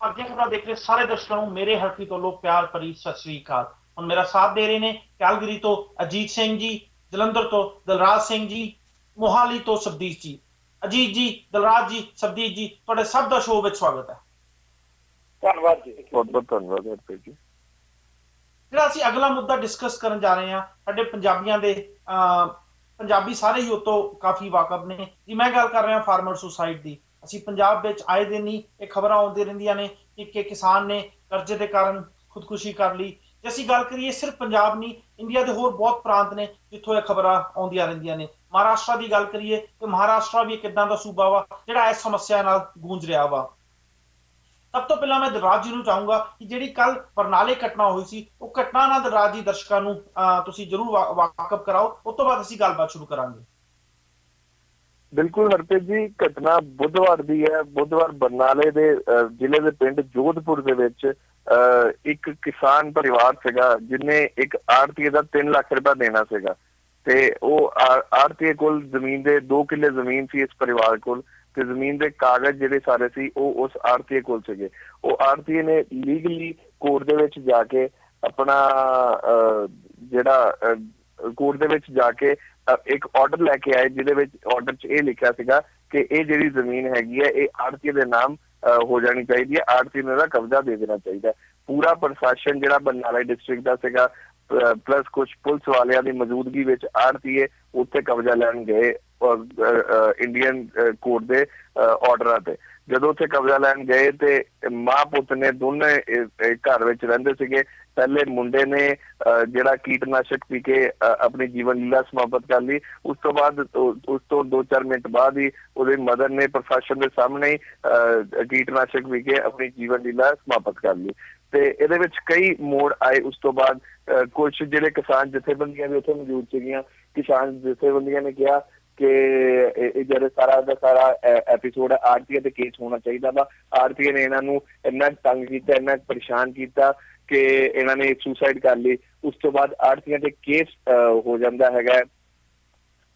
ਅੱਗੇ ਖਬਰਾਂ ਦੇਖ ਰਹੇ ਸਾਰੇ ਦਰਸ਼ਕਾਂ ਨੂੰ ਮੇਰੇ ਹਲਕੀ ਤੋਂ ਲੋਕ ਪਿਆਰ ਭਰੀ ਸਤਿ ਸ੍ਰੀ ਅਕਾਲ। ਹੁਣ ਮੇਰਾ ਸਾਥ ਦੇ ਰਹੇ ਨੇ ਕੈਲਗਰੀ ਤੋਂ ਅਜੀਤ ਸਿੰਘ ਜੀ, ਜਲੰਧਰ ਤੋਂ ਦਲਰਾਜ ਸਿੰਘ ਜੀ, ਮੋਹਾਲੀ ਤੋਂ ਸਬਦੀਸ਼ ਜੀ। ਅਜੀਤ ਜੀ, ਦਲਰਾਜ ਜੀ, ਸਬਦੀਸ਼ ਜੀ, ਤੁਹਾਡੇ ਸਭ ਦਾ ਸ਼ੋਅ ਵਿੱਚ ਸਵਾਗਤ ਹੈ। ਧੰਨਵਾਦ ਜੀ, ਬਹੁਤ ਬਹੁਤ ਧੰਨਵਾਦ ਹਰਪ੍ਰੀਤ ਜੀ। ਜਿਹੜਾ ਅਸੀਂ ਅਗਲਾ ਮੁੱਦਾ ਡਿਸਕਸ ਕਰਨ ਜਾ ਰਹੇ ਹਾਂ, ਸਾਡੇ ਪੰਜਾਬੀਆਂ ਦੇ ਪੰਜਾਬੀ ਸਾਰੇ ਹੀ ਉਤੋਂ ਕਾਫੀ ਵਾਕਫ ਨੇ ਜੀ। ਮੈਂ ਗੱਲ ਕਰ ਰਿਹਾ ਫਾਰਮਰ ਸੁਸਾਇਡ ਦੀ। ਅਸੀਂ ਪੰਜਾਬ ਵਿੱਚ ਆਏ ਦਿਨ ਹੀ ਇਹ ਖਬਰਾਂ ਆਉਂਦੀਆਂ ਰਹਿੰਦੀਆਂ ਨੇ ਕਿ ਕਿਸਾਨ ਨੇ ਕਰਜ਼ੇ ਦੇ ਕਾਰਨ ਖੁਦਕੁਸ਼ੀ ਕਰ ਲਈ। ਜੇ ਅਸੀਂ ਗੱਲ ਕਰੀਏ ਸਿਰਫ ਪੰਜਾਬ ਨਹੀਂ, ਇੰਡੀਆ ਦੇ ਹੋਰ ਬਹੁਤ ਪ੍ਰਾਂਤ ਨੇ ਜਿੱਥੋਂ ਇਹ ਖਬਰਾਂ ਆਉਂਦੀਆਂ ਰਹਿੰਦੀਆਂ ਨੇ। ਮਹਾਰਾਸ਼ਟਰ ਦੀ ਗੱਲ ਕਰੀਏ ਤੇ ਮਹਾਰਾਸ਼ਟਰ ਵੀ ਇੱਕ ਇਦਾਂ ਦਾ ਸੂਬਾ ਵਾ ਜਿਹੜਾ ਇਸ ਸਮੱਸਿਆ ਨਾਲ ਗੂੰਜ ਰਿਹਾ ਵਾ। ਸਭ ਤੋਂ ਪਹਿਲਾਂ ਮੈਂ ਦਲਰਾਜ ਜੀ ਨੂੰ ਚਾਹੂੰਗਾ ਕਿ ਜਿਹੜੀ ਕੱਲ ਬਰਨਾਲੇ ਘਟਨਾ ਹੋਈ ਸੀ, ਉਹ ਘਟਨਾ ਨਾਲ ਦਲਰਾਜ ਜੀ ਦਰਸ਼ਕਾਂ ਨੂੰ ਤੁਸੀਂ ਜ਼ਰੂਰ ਵਾਕਫ ਕਰਾਓ। ਉਸ ਤੋਂ ਬਾਅਦ ਅਸੀਂ ਗੱਲਬਾਤ ਸ਼ੁਰੂ ਕਰਾਂਗੇ। ਬਿਲਕੁਲ ਹਰਪ੍ਰੀਤ ਜੀ, ਘਟਨਾ ਬੁੱਧਵਾਰ ਦੀ ਹੈ। ਬੁੱਧਵਾਰ ਬਰਨਾਲੇ ਦੇ ਜ਼ਿਲ੍ਹੇ ਦੇ ਪਿੰਡ ਜੋਧਪੁਰ ਦੇ ਵਿੱਚ ਇੱਕ ਕਿਸਾਨ ਪਰਿਵਾਰ ਸੀਗਾ ਜਿਹਨੇ ਇੱਕ ਆੜ੍ਹਤੀਏ ਦਾ 3 ਲੱਖ ਰੁਪਇਆ ਦੇਣਾ ਸੀਗਾ, ਤੇ ਉਹ ਆੜ੍ਹਤੀਏ ਕੋਲ ਜ਼ਮੀਨ ਦੇ 2 ਕਿੱਲੇ ਜ਼ਮੀਨ ਸੀ ਇਸ ਪਰਿਵਾਰ ਕੋਲ, ਤੇ ਜ਼ਮੀਨ ਦੇ ਕਾਗਜ਼ ਜਿਹੜੇ ਸਾਰੇ ਸੀ ਉਹ ਉਸ ਆੜ੍ਹਤੀਏ ਕੋਲ ਸੀਗੇ। ਉਹ ਆੜ੍ਹਤੀਏ ਨੇ ਲੀਗਲੀ ਕੋਰਟ ਦੇ ਵਿੱਚ ਜਾ ਕੇ ਆਪਣਾ ਜਿਹੜਾ ਕੋਰਟ ਦੇ ਵਿੱਚ ਜਾ ਕੇ ਇੱਕ ਆਰਡਰ ਲੈ ਕੇ ਆਏ, ਜਿਹਦੇ ਵਿੱਚ ਆਰਡਰ 'ਚ ਇਹ ਲਿਖਿਆ ਸੀਗਾ ਕਿ ਇਹ ਜਿਹੜੀ ਜ਼ਮੀਨ ਹੈਗੀ ਹੈ ਇਹ ਆੜ੍ਹਤੀਏ ਦੇ ਨਾਮ ਹੋ ਜਾਣੀ ਚਾਹੀਦੀ ਹੈ, ਆੜ੍ਹਤੀਏ ਨੂੰ ਇਹਦਾ ਕਬਜ਼ਾ ਦੇ ਦੇਣਾ ਚਾਹੀਦਾ। ਪੂਰਾ ਪ੍ਰਸ਼ਾਸਨ ਜਿਹੜਾ ਬਰਨਾਲਾ ਡਿਸਟ੍ਰਿਕਟ ਦਾ ਸੀਗਾ ਪਲੱਸ ਕੁਝ ਪੁਲਿਸ ਵਾਲਿਆਂ ਦੀ ਮੌਜੂਦਗੀ ਵਿੱਚ ਆੜ੍ਹਤੀਏ ਉੱਥੇ ਕਬਜ਼ਾ ਲੈਣ ਗਏ ਇੰਡੀਅਨ ਕੋਰਟ ਦੇ ਆਰਡਰਾਂ ਤੇ। ਜਦੋਂ ਉੱਥੇ ਕਬਜ਼ਾ ਲੈਣ ਗਏ ਤੇ ਮਾਂ ਪੁੱਤ ਨੇ ਦੋਨੇ ਘਰ ਵਿੱਚ ਰਹਿੰਦੇ ਸੀਗੇ। ਪਹਿਲੇ ਮੁੰਡੇ ਨੇ ਜਿਹੜਾ ਕੀਟਨਾਸ਼ਕ ਪੀ ਕੇ ਆਪਣੀ ਜੀਵਨ ਲੀਲਾ ਸਮਾਪਤ ਕਰ ਲਈ। ਉਸ ਤੋਂ ਬਾਅਦ ਉਸ ਤੋਂ 2-4 ਮਿੰਟ ਬਾਅਦ ਹੀ ਉਹਦੇ ਮਦਰ ਨੇ ਪ੍ਰਸ਼ਾਸਨ ਦੇ ਸਾਹਮਣੇ ਹੀ ਕੀਟਨਾਸ਼ਕ ਪੀ ਕੇ ਆਪਣੀ ਜੀਵਨ ਲੀਲਾ ਸਮਾਪਤ ਕਰ ਲਈ। ਤੇ ਇਹਦੇ ਵਿੱਚ ਕਈ ਮੋੜ ਆਏ। ਉਸ ਤੋਂ ਬਾਅਦ ਕੁਛ ਜਿਹੜੇ ਕਿਸਾਨ ਜਥੇਬੰਦੀਆਂ ਵੀ ਉੱਥੇ ਮੌਜੂਦ ਸੀਗੀਆਂ। ਕਿਸਾਨ ਜਥੇਬੰਦੀਆਂ ਨੇ ਕਿਹਾ ਕਿ ਇਹ ਜਿਹੜਾ ਸਾਰਾ ਦਾ ਸਾਰਾ ਐਪੀਸੋਡ ਆੜ੍ਹਤੀਏ ਤੇ ਕੇਸ ਹੋਣਾ ਚਾਹੀਦਾ ਵਾ। ਆੜ੍ਹਤੀਏ ਨੇ ਇਹਨਾਂ ਨੂੰ ਇੰਨਾ ਤੰਗ ਕੀਤਾ, ਇੰਨਾ ਪਰੇਸ਼ਾਨ ਕੀਤਾ ਕਿ ਇਹਨਾਂ ਨੇ ਸੁਸਾਈਡ ਕਰ ਲਈ। ਉਸ ਤੋਂ ਬਾਅਦ ਆੜ੍ਹਤੀਆਂ ਤੇ ਕੇਸ ਹੋ ਜਾਂਦਾ ਹੈਗਾ,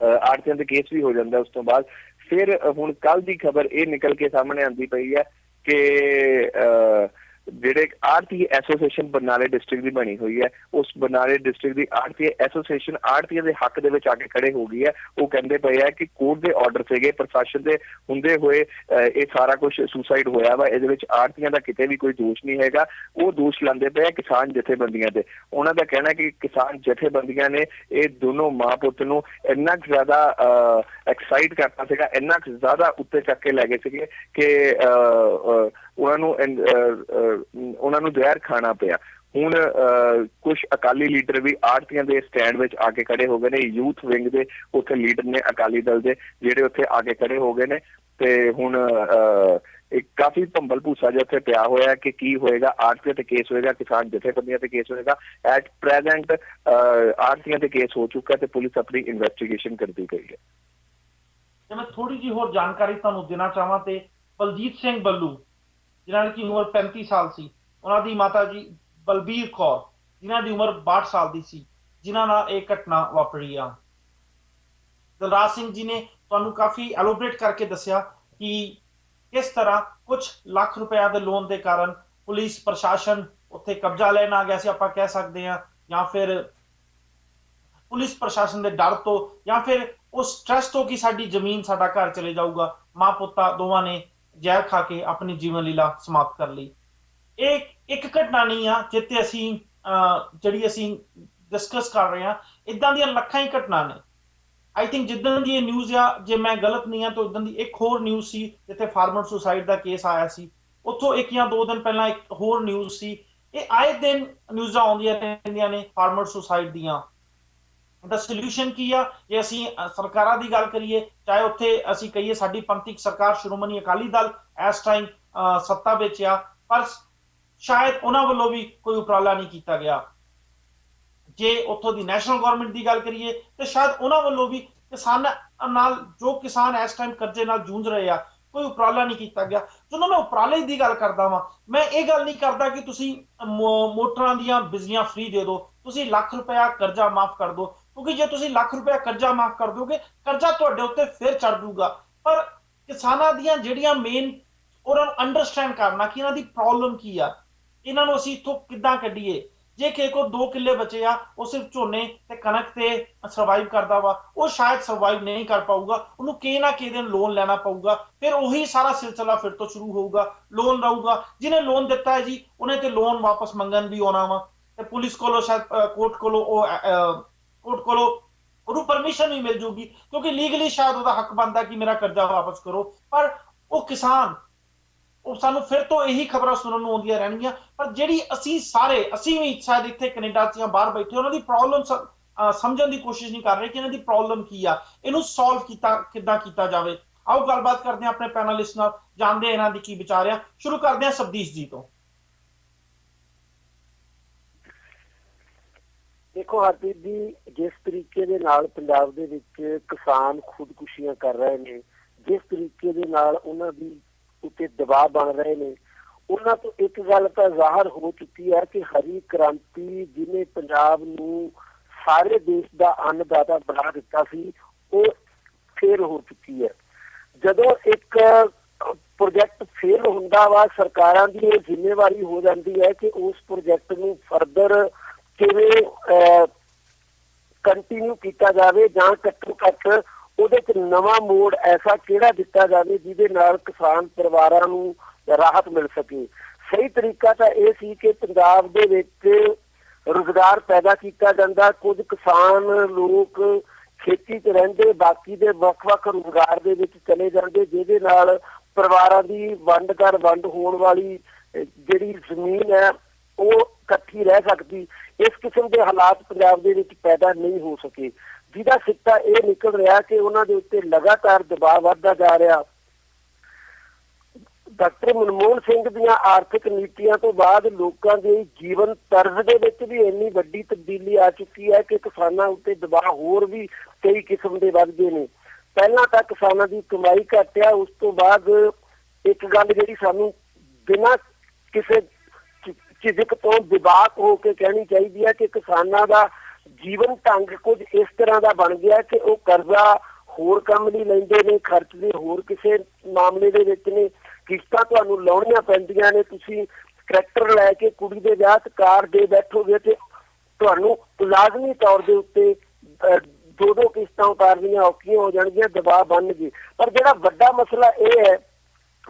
ਆੜ੍ਹਤੀਆਂ ਤੇ ਕੇਸ ਵੀ ਹੋ ਜਾਂਦਾ। ਉਸ ਤੋਂ ਬਾਅਦ ਫਿਰ ਹੁਣ ਕੱਲ ਦੀ ਖਬਰ ਇਹ ਨਿਕਲ ਕੇ ਸਾਹਮਣੇ ਆਉਂਦੀ ਪਈ ਹੈ ਕਿ ਜਿਹੜੇ ਆੜ੍ਹਤੀਏ ਐਸੋਸੀਏਸ਼ਨ ਬਰਨਾਲੇ ਡਿਸਟ੍ਰਿਕਟ ਦੀ ਬਣੀ ਹੋਈ ਹੈ, ਉਸ ਬਰਨਾਲੇ ਡਿਸਟ੍ਰਿਕਟ ਦੀ ਆੜ੍ਹਤੀਏ ਐਸੋਸੀਏਸ਼ਨ ਆੜ੍ਹਤੀਏ ਦੇ ਹੱਕ ਦੇ ਵਿੱਚ ਆ ਕੇ ਖੜੇ ਹੋ ਗਈ ਹੈ। ਉਹ ਕਹਿੰਦੇ ਪਏ ਆ ਕਿ ਕੋਰਟ ਦੇ ਆਰਡਰ ਸੀਗੇ, ਪ੍ਰਸ਼ਾਸਨ ਦੇ ਹੁੰਦੇ ਹੋਏ ਇਹ ਸਾਰਾ ਕੁਝ ਸੁਸਾਈਡ ਹੋਇਆ ਵਾ, ਇਹਦੇ ਵਿੱਚ ਆੜ੍ਹਤੀਆਂ ਦਾ ਕਿਤੇ ਵੀ ਕੋਈ ਦੋਸ਼ ਨਹੀਂ ਹੈਗਾ। ਉਹ ਦੋਸ਼ ਲਾਉਂਦੇ ਪਏ ਆ ਕਿਸਾਨ ਜਥੇਬੰਦੀਆਂ ਤੇ। ਉਹਨਾਂ ਦਾ ਕਹਿਣਾ ਕਿ ਕਿਸਾਨ ਜਥੇਬੰਦੀਆਂ ਨੇ ਇਹ ਦੋਨੋਂ ਮਾਂ ਪੁੱਤ ਨੂੰ ਇੰਨਾ ਕੁ ਜ਼ਿਆਦਾ ਐਕਸਾਈਟ ਕਰਤਾ ਸੀਗਾ, ਇੰਨਾ ਕੁ ਜ਼ਿਆਦਾ ਉੱਤੇ ਚੱਕ ਕੇ ਲੈ ਗਏ ਸੀਗੇ ਕਿ ਉਹਨਾਂ ਨੂੰ ਜ਼ਹਿਰ ਖਾਣਾ ਪਿਆ। ਹੁਣ ਕੁਝ ਅਕਾਲੀ ਲੀਡਰ ਵੀ ਆੜ੍ਹਤੀਆਂ ਦੇ ਸਟੈਂਡ ਵਿੱਚ ਆ ਕੇ ਖੜੇ ਹੋ ਗਏ ਨੇ। ਯੂਥ ਵਿੰਗ ਦੇ ਉੱਥੇ ਲੀਡਰ ਨੇ ਅਕਾਲੀ ਦਲ ਦੇ, ਜਿਹੜੇ ਉੱਥੇ ਆ ਕੇ ਖੜੇ ਹੋ ਗਏ ਨੇ। ਤੇ ਹੁਣ ਇੱਕ ਕਾਫੀ ਭੰਬਲ ਭੂਸਾ ਜਿਹਾ ਉੱਥੇ ਪਿਆ ਹੋਇਆ ਕਿ ਕੀ ਹੋਏਗਾ, ਆੜ੍ਹਤੀਆਂ ਤੇ ਕੇਸ ਹੋਏਗਾ, ਕਿਸਾਨ ਜਥੇਬੰਦੀਆਂ ਤੇ ਕੇਸ ਹੋਏਗਾ। ਐਟ ਪ੍ਰੈਜ਼ੈਂਟ ਆੜ੍ਹਤੀਆਂ ਤੇ ਕੇਸ ਹੋ ਚੁੱਕਾ ਤੇ ਪੁਲਿਸ ਆਪਣੀ ਇਨਵੈਸਟੀਗੇਸ਼ਨ ਕਰਦੀ ਪਈ ਹੈ। ਜੇ ਮੈਂ ਥੋੜੀ ਜਿਹੀ ਹੋਰ ਜਾਣਕਾਰੀ ਤੁਹਾਨੂੰ ਦੇਣਾ ਚਾਹਾਂ ਤੇ ਬਲਜੀਤ ਸਿੰਘ ਬੱਲੂ, ਜਿਨ੍ਹਾਂ ਦੀ ਉਮਰ 35 ਸਾਲ ਸੀ, ਉਹਨਾਂ ਦੀ ਮਾਤਾ ਜੀ ਬਲਬੀਰ ਕੌਰ, ਜਿਨ੍ਹਾਂ ਦੀ ਉਮਰ 62 ਸਾਲ ਦੀ ਸੀ, ਜਿਨ੍ਹਾਂ ਨਾਲ ਇਹ ਘਟਨਾ ਵਾਪਰੀ ਆ। ਦਲਰਾਜ ਸਿੰਘ ਜੀ ਨੇ ਤੁਹਾਨੂੰ ਕਾਫੀ ਐਲੋਬਰੇਟ ਕਰਕੇ ਦੱਸਿਆ ਕਿ ਕਿਸ ਤਰ੍ਹਾਂ ਕੁਝ ਲੱਖ ਰੁਪਏ ਦੇ ਲੋਨ ਦੇ ਕਾਰਨ ਪੁਲਿਸ ਪ੍ਰਸ਼ਾਸਨ ਉੱਥੇ ਕਬਜ਼ਾ ਲੈਣ ਆ ਗਿਆ ਸੀ, ਆਪਾਂ ਕਹਿ ਸਕਦੇ ਹਾਂ, ਜਾਂ ਫਿਰ ਪੁਲਿਸ ਪ੍ਰਸ਼ਾਸਨ ਦੇ ਡਰ ਤੋਂ, ਜਾਂ ਫਿਰ ਉਸ ਸਟ੍ਰੈਸ ਤੋਂ ਕਿ ਸਾਡੀ ਜ਼ਮੀਨ ਸਾਡਾ ਘਰ ਚਲੇ ਜਾਊਗਾ। ਮਾਂ ਪੁੱਤਾਂ ਦੋਵਾਂ ਨੇ ਜ਼ਹਿਰ ਖਾ ਕੇ ਆਪਣੀ ਜੀਵਨ ਲੀਲਾ ਸਮਾਪਤ ਕਰ ਲਈ। ਇਹ ਇੱਕ ਘਟਨਾ ਨਹੀਂ ਆ ਜਿੱਤੇ ਅਸੀਂ ਜਿਹੜੀ ਅਸੀਂ ਡਿਸਕਸ ਕਰ ਰਹੇ ਹਾਂ, ਇਦਾਂ ਦੀਆਂ ਲੱਖਾਂ ਹੀ ਘਟਨਾ ਨੇ। ਆਈ ਥਿੰਕ ਜਿੱਦਾਂ ਦੀ ਇਹ ਨਿਊਜ਼ ਆ, ਜੇ ਮੈਂ ਗਲਤ ਨਹੀਂ ਆ ਤਾਂ ਉਦਾਂ ਦੀ ਇੱਕ ਹੋਰ ਨਿਊਜ਼ ਸੀ ਜਿੱਥੇ ਫਾਰਮਰ ਸੁਸਾਇਡ ਦਾ ਕੇਸ ਆਇਆ ਸੀ। ਉੱਥੋਂ 1 ਜਾਂ 2 ਦਿਨ ਪਹਿਲਾਂ ਇੱਕ ਹੋਰ ਨਿਊਜ਼ ਸੀ। ਇਹ ਆਏ ਦਿਨ ਨਿਊਜ਼ਾਂ ਆਉਂਦੀਆਂ ਰਹਿੰਦੀਆਂ ਨੇ ਫਾਰਮਰ ਸੁਸਾਇਡ ਦੀਆਂ। ਦਾ ਸੋਲੂਸ਼ਨ ਕੀ ਆ? ਜੇ ਅਸੀਂ ਸਰਕਾਰਾਂ ਦੀ ਗੱਲ ਕਰੀਏ, ਚਾਹੇ ਉੱਥੇ ਅਸੀਂ ਕਹੀਏ ਸਾਡੀ ਪੰਥਕ ਸਰਕਾਰ ਸ਼੍ਰੋਮਣੀ ਅਕਾਲੀ ਦਲ ਇਸ ਟਾਈਮ ਸੱਤਾ ਵਿੱਚ ਆ, ਪਰ ਸ਼ਾਇਦ ਉਹਨਾਂ ਵੱਲੋਂ ਵੀ ਕੋਈ ਉਪਰਾਲਾ ਨਹੀਂ ਕੀਤਾ ਗਿਆ। ਜੇ ਉੱਥੋਂ ਦੀ ਨੈਸ਼ਨਲ ਗਵਰਨਮੈਂਟ ਦੀ ਗੱਲ ਕਰੀਏ ਤੇ ਸ਼ਾਇਦ ਉਹਨਾਂ ਵੱਲੋਂ ਵੀ ਕਿਸਾਨਾਂ ਨਾਲ, ਜੋ ਕਿਸਾਨ ਇਸ ਟਾਈਮ ਕਰਜ਼ੇ ਨਾਲ ਜੂਝ ਰਹੇ ਆ, ਕੋਈ ਉਪਰਾਲਾ ਨਹੀਂ ਕੀਤਾ ਗਿਆ। ਜਦੋਂ ਮੈਂ ਉਪਰਾਲੇ ਦੀ ਗੱਲ ਕਰਦਾ ਵਾਂ, ਮੈਂ ਇਹ ਗੱਲ ਨਹੀਂ ਕਰਦਾ ਕਿ ਤੁਸੀਂ ਮੋਟਰਾਂ ਦੀਆਂ ਬਿਜਲੀਆਂ ਫ੍ਰੀ ਦੇ ਦਿਓ, ਤੁਸੀਂ ਲੱਖ ਰੁਪਇਆ ਕਰਜ਼ਾ ਮਾਫ ਕਰ ਦਿਓ, ਕਿਉਂਕਿ ਜੇ ਤੁਸੀਂ ਲੱਖ ਰੁਪਇਆ ਕਰਜ਼ਾ ਮਾਫ ਕਰ ਦੋਗੇ, ਕਰਜ਼ਾ ਤੁਹਾਡੇ ਉੱਤੇ ਫਿਰ ਚੜ ਜੂਗਾ। ਪਰ ਕਿਸਾਨਾਂ ਦੀਆਂ ਜਿਹੜੀਆਂ ਮੇਨ ਉਹਨਾਂ ਨੂੰ ਅੰਡਰਸਟੈਂਡ ਕਰਨਾ ਕਿ ਇਹਨਾਂ ਦੀ ਪ੍ਰੋਬਲਮ ਕੀ ਆ, ਇਹਨਾਂ ਨੂੰ ਅਸੀਂ ਇੱਥੋਂ ਕਿੱਦਾਂ ਕੱਢੀਏ। ਜੇ ਕਿਸੇ ਕੋਲ 2 ਕਿੱਲੇ ਬਚੇ ਆ, ਉਹ ਸਿਰਫ ਝੋਨੇ ਤੇ ਕਣਕ ਤੇ ਸਰਵਾਈਵ ਕਰਦਾ ਵਾ, ਉਹ ਸ਼ਾਇਦ ਸਰਵਾਈਵ ਨਹੀਂ ਕਰ ਪਾਊਗਾ, ਉਹਨੂੰ ਕਿਸੇ ਨਾ ਕਿਸੇ ਦਿਨ ਲੋਨ ਲੈਣਾ ਪਊਗਾ, ਫਿਰ ਉਹੀ ਸਾਰਾ ਸਿਲਸਿਲਾ ਫਿਰ ਤੋਂ ਸ਼ੁਰੂ ਹੋਊਗਾ, ਲੋਨ ਰਹੂਗਾ। ਜਿਹਨੇ ਲੋਨ ਦਿੱਤਾ ਹੈ ਜੀ, ਉਹਨੇ ਤੇ ਲੋਨ ਵਾਪਸ ਮੰਗਣ ਵੀ ਆਉਣਾ ਵਾ, ਤੇ ਪੁਲਿਸ ਕੋਲੋਂ ਸ਼ਾਇਦ ਕੋਰਟ ਕੋਲੋਂ ਉਹਨੂੰ ਪਰਮਿਸ਼ਨ ਵੀ ਮਿਲ ਜੂਗੀ, ਕਿਉਂਕਿ ਲੀਗਲੀ ਸ਼ਾਇਦ ਉਹਦਾ ਹੱਕ ਬਣਦਾ ਕਿ ਮੇਰਾ ਕਰਜ਼ਾ ਵਾਪਸ ਕਰੋ। ਪਰ ਉਹ ਕਿਸਾਨ, ਉਹ ਸਾਨੂੰ ਫਿਰ ਤੋਂ ਇਹੀ ਖਬਰਾਂ ਸੁਣਨ ਨੂੰ ਆਉਂਦੀਆਂ ਰਹਿਣਗੀਆਂ। ਪਰ ਜਿਹੜੀ ਅਸੀਂ ਵੀ ਸ਼ਾਇਦ ਇੱਥੇ ਕੈਨੇਡਾ 'ਚ ਜਾਂ ਬਾਹਰ ਬੈਠੇ ਉਹਨਾਂ ਦੀ ਪ੍ਰੋਬਲਮ ਸਮਝਣ ਦੀ ਕੋਸ਼ਿਸ਼ ਨਹੀਂ ਕਰ ਰਹੇ ਕਿ ਇਹਨਾਂ ਦੀ ਪ੍ਰੋਬਲਮ ਕੀ ਆ, ਇਹਨੂੰ ਸੋਲਵ ਕਿੱਦਾਂ ਕੀਤਾ ਜਾਵੇ। ਆਓ ਗੱਲਬਾਤ ਕਰਦੇ ਹਾਂ ਆਪਣੇ ਪੈਨਲਿਸਟ ਨਾਲ, ਜਾਣਦੇ ਹਾਂ ਇਹਨਾਂ ਦੀ ਕੀ ਵਿਚਾਰ ਆ। ਸ਼ੁਰੂ ਕਰਦੇ ਹਾਂ ਸਬਦੀਸ਼ ਜੀ ਤੋਂ। ਦੇਖੋ ਹਰਪ੍ਰੀਤ ਜੀ, ਜਿਸ ਤਰੀਕੇ ਦੇ ਨਾਲ ਪੰਜਾਬ ਦੇ ਵਿੱਚ ਕਿਸਾਨ ਖੁਦਕੁਸ਼ੀਆਂ ਕਰ ਰਹੇ ਨੇ, ਜਿਸ ਤਰੀਕੇ ਦੇ ਨਾਲ ਉਹਨਾਂ ਦੀ ਉੱਤੇ ਦਬਾਅ ਬਣ ਰਹੇ ਨੇ, ਉਹਨਾਂ ਤੋਂ ਇੱਕ ਗੱਲ ਤਾਂ ਜ਼ਾਹਰ ਹੋ ਚੁੱਕੀ ਹੈ ਕਿ ਹਰੀ ਕ੍ਰਾਂਤੀ ਜਿਹਨੇ ਪੰਜਾਬ ਨੂੰ ਸਾਰੇ ਦੇਸ਼ ਦਾ ਅੰਨਦਾਤਾ ਬਣਾ ਦਿੱਤਾ ਸੀ, ਉਹ ਫੇਲ ਹੋ ਚੁੱਕੀ ਹੈ। ਜਦੋਂ ਇੱਕ ਪ੍ਰੋਜੈਕਟ ਫੇਲ ਹੁੰਦਾ ਵਾ, ਸਰਕਾਰਾਂ ਦੀ ਇਹ ਜ਼ਿੰਮੇਵਾਰੀ ਹੋ ਜਾਂਦੀ ਹੈ ਕਿ ਉਸ ਪ੍ਰੋਜੈਕਟ ਨੂੰ ਫਰਦਰ ਕਿਵੇਂ ਕੰਟੀਨਿਊ ਕੀਤਾ ਜਾਵੇ, ਜਾਂ ਘੱਟੋ ਘੱਟ ਉਹਦੇ ਚ ਨਵਾਂ ਮੋੜ ਐਸਾ ਕਿਹੜਾ ਦਿੱਤਾ ਜਾਵੇ ਜਿਹਦੇ ਨਾਲ ਕਿਸਾਨ ਪਰਿਵਾਰਾਂ ਨੂੰ ਰਾਹਤ ਮਿਲ ਸਕੇ। ਸਹੀ ਤਰੀਕਾ ਤਾਂ ਇਹ ਸੀ ਕਿ ਪੰਜਾਬ ਦੇ ਵਿੱਚ ਰੁਜ਼ਗਾਰ ਪੈਦਾ ਕੀਤਾ ਜਾਂਦਾ, ਕੁਝ ਕਿਸਾਨ ਲੋਕ ਖੇਤੀ 'ਚ ਰਹਿੰਦੇ, ਬਾਕੀ ਦੇ ਵੱਖ-ਵੱਖ ਰੁਜ਼ਗਾਰ ਦੇ ਵਿੱਚ ਚਲੇ ਜਾਂਦੇ, ਜਿਹਦੇ ਨਾਲ ਪਰਿਵਾਰਾਂ ਦੀ ਵੰਡ ਹੋਣ ਵਾਲੀ ਜਿਹੜੀ ਜ਼ਮੀਨ ਹੈ ਉਹ ਇਕੱਠੀ ਰਹਿ ਸਕਦੀ। ਇਸ ਕਿਸਮ ਦੇ ਹਾਲਾਤ ਪੰਜਾਬ ਦੇ ਵਿੱਚ ਪੈਦਾ ਨਹੀਂ ਹੋ ਸਕੇ, ਜਿਹਦਾ ਸਿੱਟਾ ਇਹ ਨਿਕਲ ਰਿਹਾ ਕਿ ਉਹਨਾਂ ਦੇ ਉੱਤੇ ਲਗਾਤਾਰ ਦਬਾਅ ਵੱਧਦਾ ਜਾ ਰਿਹਾ। ਡਾਕਟਰ ਮਨਮੋਹਨ ਸਿੰਘ ਦੀਆਂ ਆਰਥਿਕ ਨੀਤੀਆਂ ਤੋਂ ਬਾਅਦ ਲੋਕਾਂ ਦੇ ਜੀਵਨ ਤਰਜ਼ ਦੇ ਵਿੱਚ ਵੀ ਇੰਨੀ ਵੱਡੀ ਤਬਦੀਲੀ ਆ ਚੁੱਕੀ ਹੈ ਕਿ ਕਿਸਾਨਾਂ ਉੱਤੇ ਦਬਾਅ ਹੋਰ ਵੀ ਕਈ ਕਿਸਮ ਦੇ ਵੱਧ ਗਏ ਨੇ। ਪਹਿਲਾਂ ਤਾਂ ਕਿਸਾਨਾਂ ਦੀ ਕਮਾਈ ਘੱਟ ਆ, ਉਸ ਤੋਂ ਬਾਅਦ ਇੱਕ ਗੱਲ ਜਿਹੜੀ ਸਾਨੂੰ ਬਿਨਾਂ ਕਿਸੇ ਝਿਜਕ ਤੋਂ ਵਿਵਾਕ ਹੋ ਕੇ ਕਹਿਣੀ ਚਾਹੀਦੀ ਹੈ ਕਿ ਕਿਸਾਨਾਂ ਦਾ ਜੀਵਨ ਢੰਗ ਕੁਝ ਇਸ ਤਰ੍ਹਾਂ ਦਾ ਬਣ ਗਿਆ ਕਿ ਉਹ ਕਰਜ਼ਾ ਹੋਰ ਕੰਮ ਲਈ ਲੈਂਦੇ ਨੇ, ਖਰਚਦੇ ਹੋਰ ਕਿਸੇ ਮਾਮਲੇ ਦੇ ਵਿੱਚ ਨੇ, ਕਿਸ਼ਤਾਂ ਤੁਹਾਨੂੰ ਲਾਉਣੀਆਂ ਪੈਂਦੀਆਂ ਨੇ। ਤੁਸੀਂ ਟਰੈਕਟਰ ਲੈ ਕੇ ਕੁੜੀ ਦੇ ਵਿਆਹ ਤੇ ਕਾਰ ਦੇ ਬੈਠੋਗੇ ਤੇ ਤੁਹਾਨੂੰ ਲਾਜ਼ਮੀ ਤੌਰ ਦੇ ਉੱਤੇ 2-2 ਕਿਸ਼ਤਾਂ ਉਤਾਰਨੀਆਂ ਔਖੀਆਂ ਹੋ ਜਾਣਗੀਆਂ, ਦਬਾਅ ਬਣਨਗੇ। ਪਰ ਜਿਹੜਾ ਵੱਡਾ ਮਸਲਾ ਇਹ ਹੈ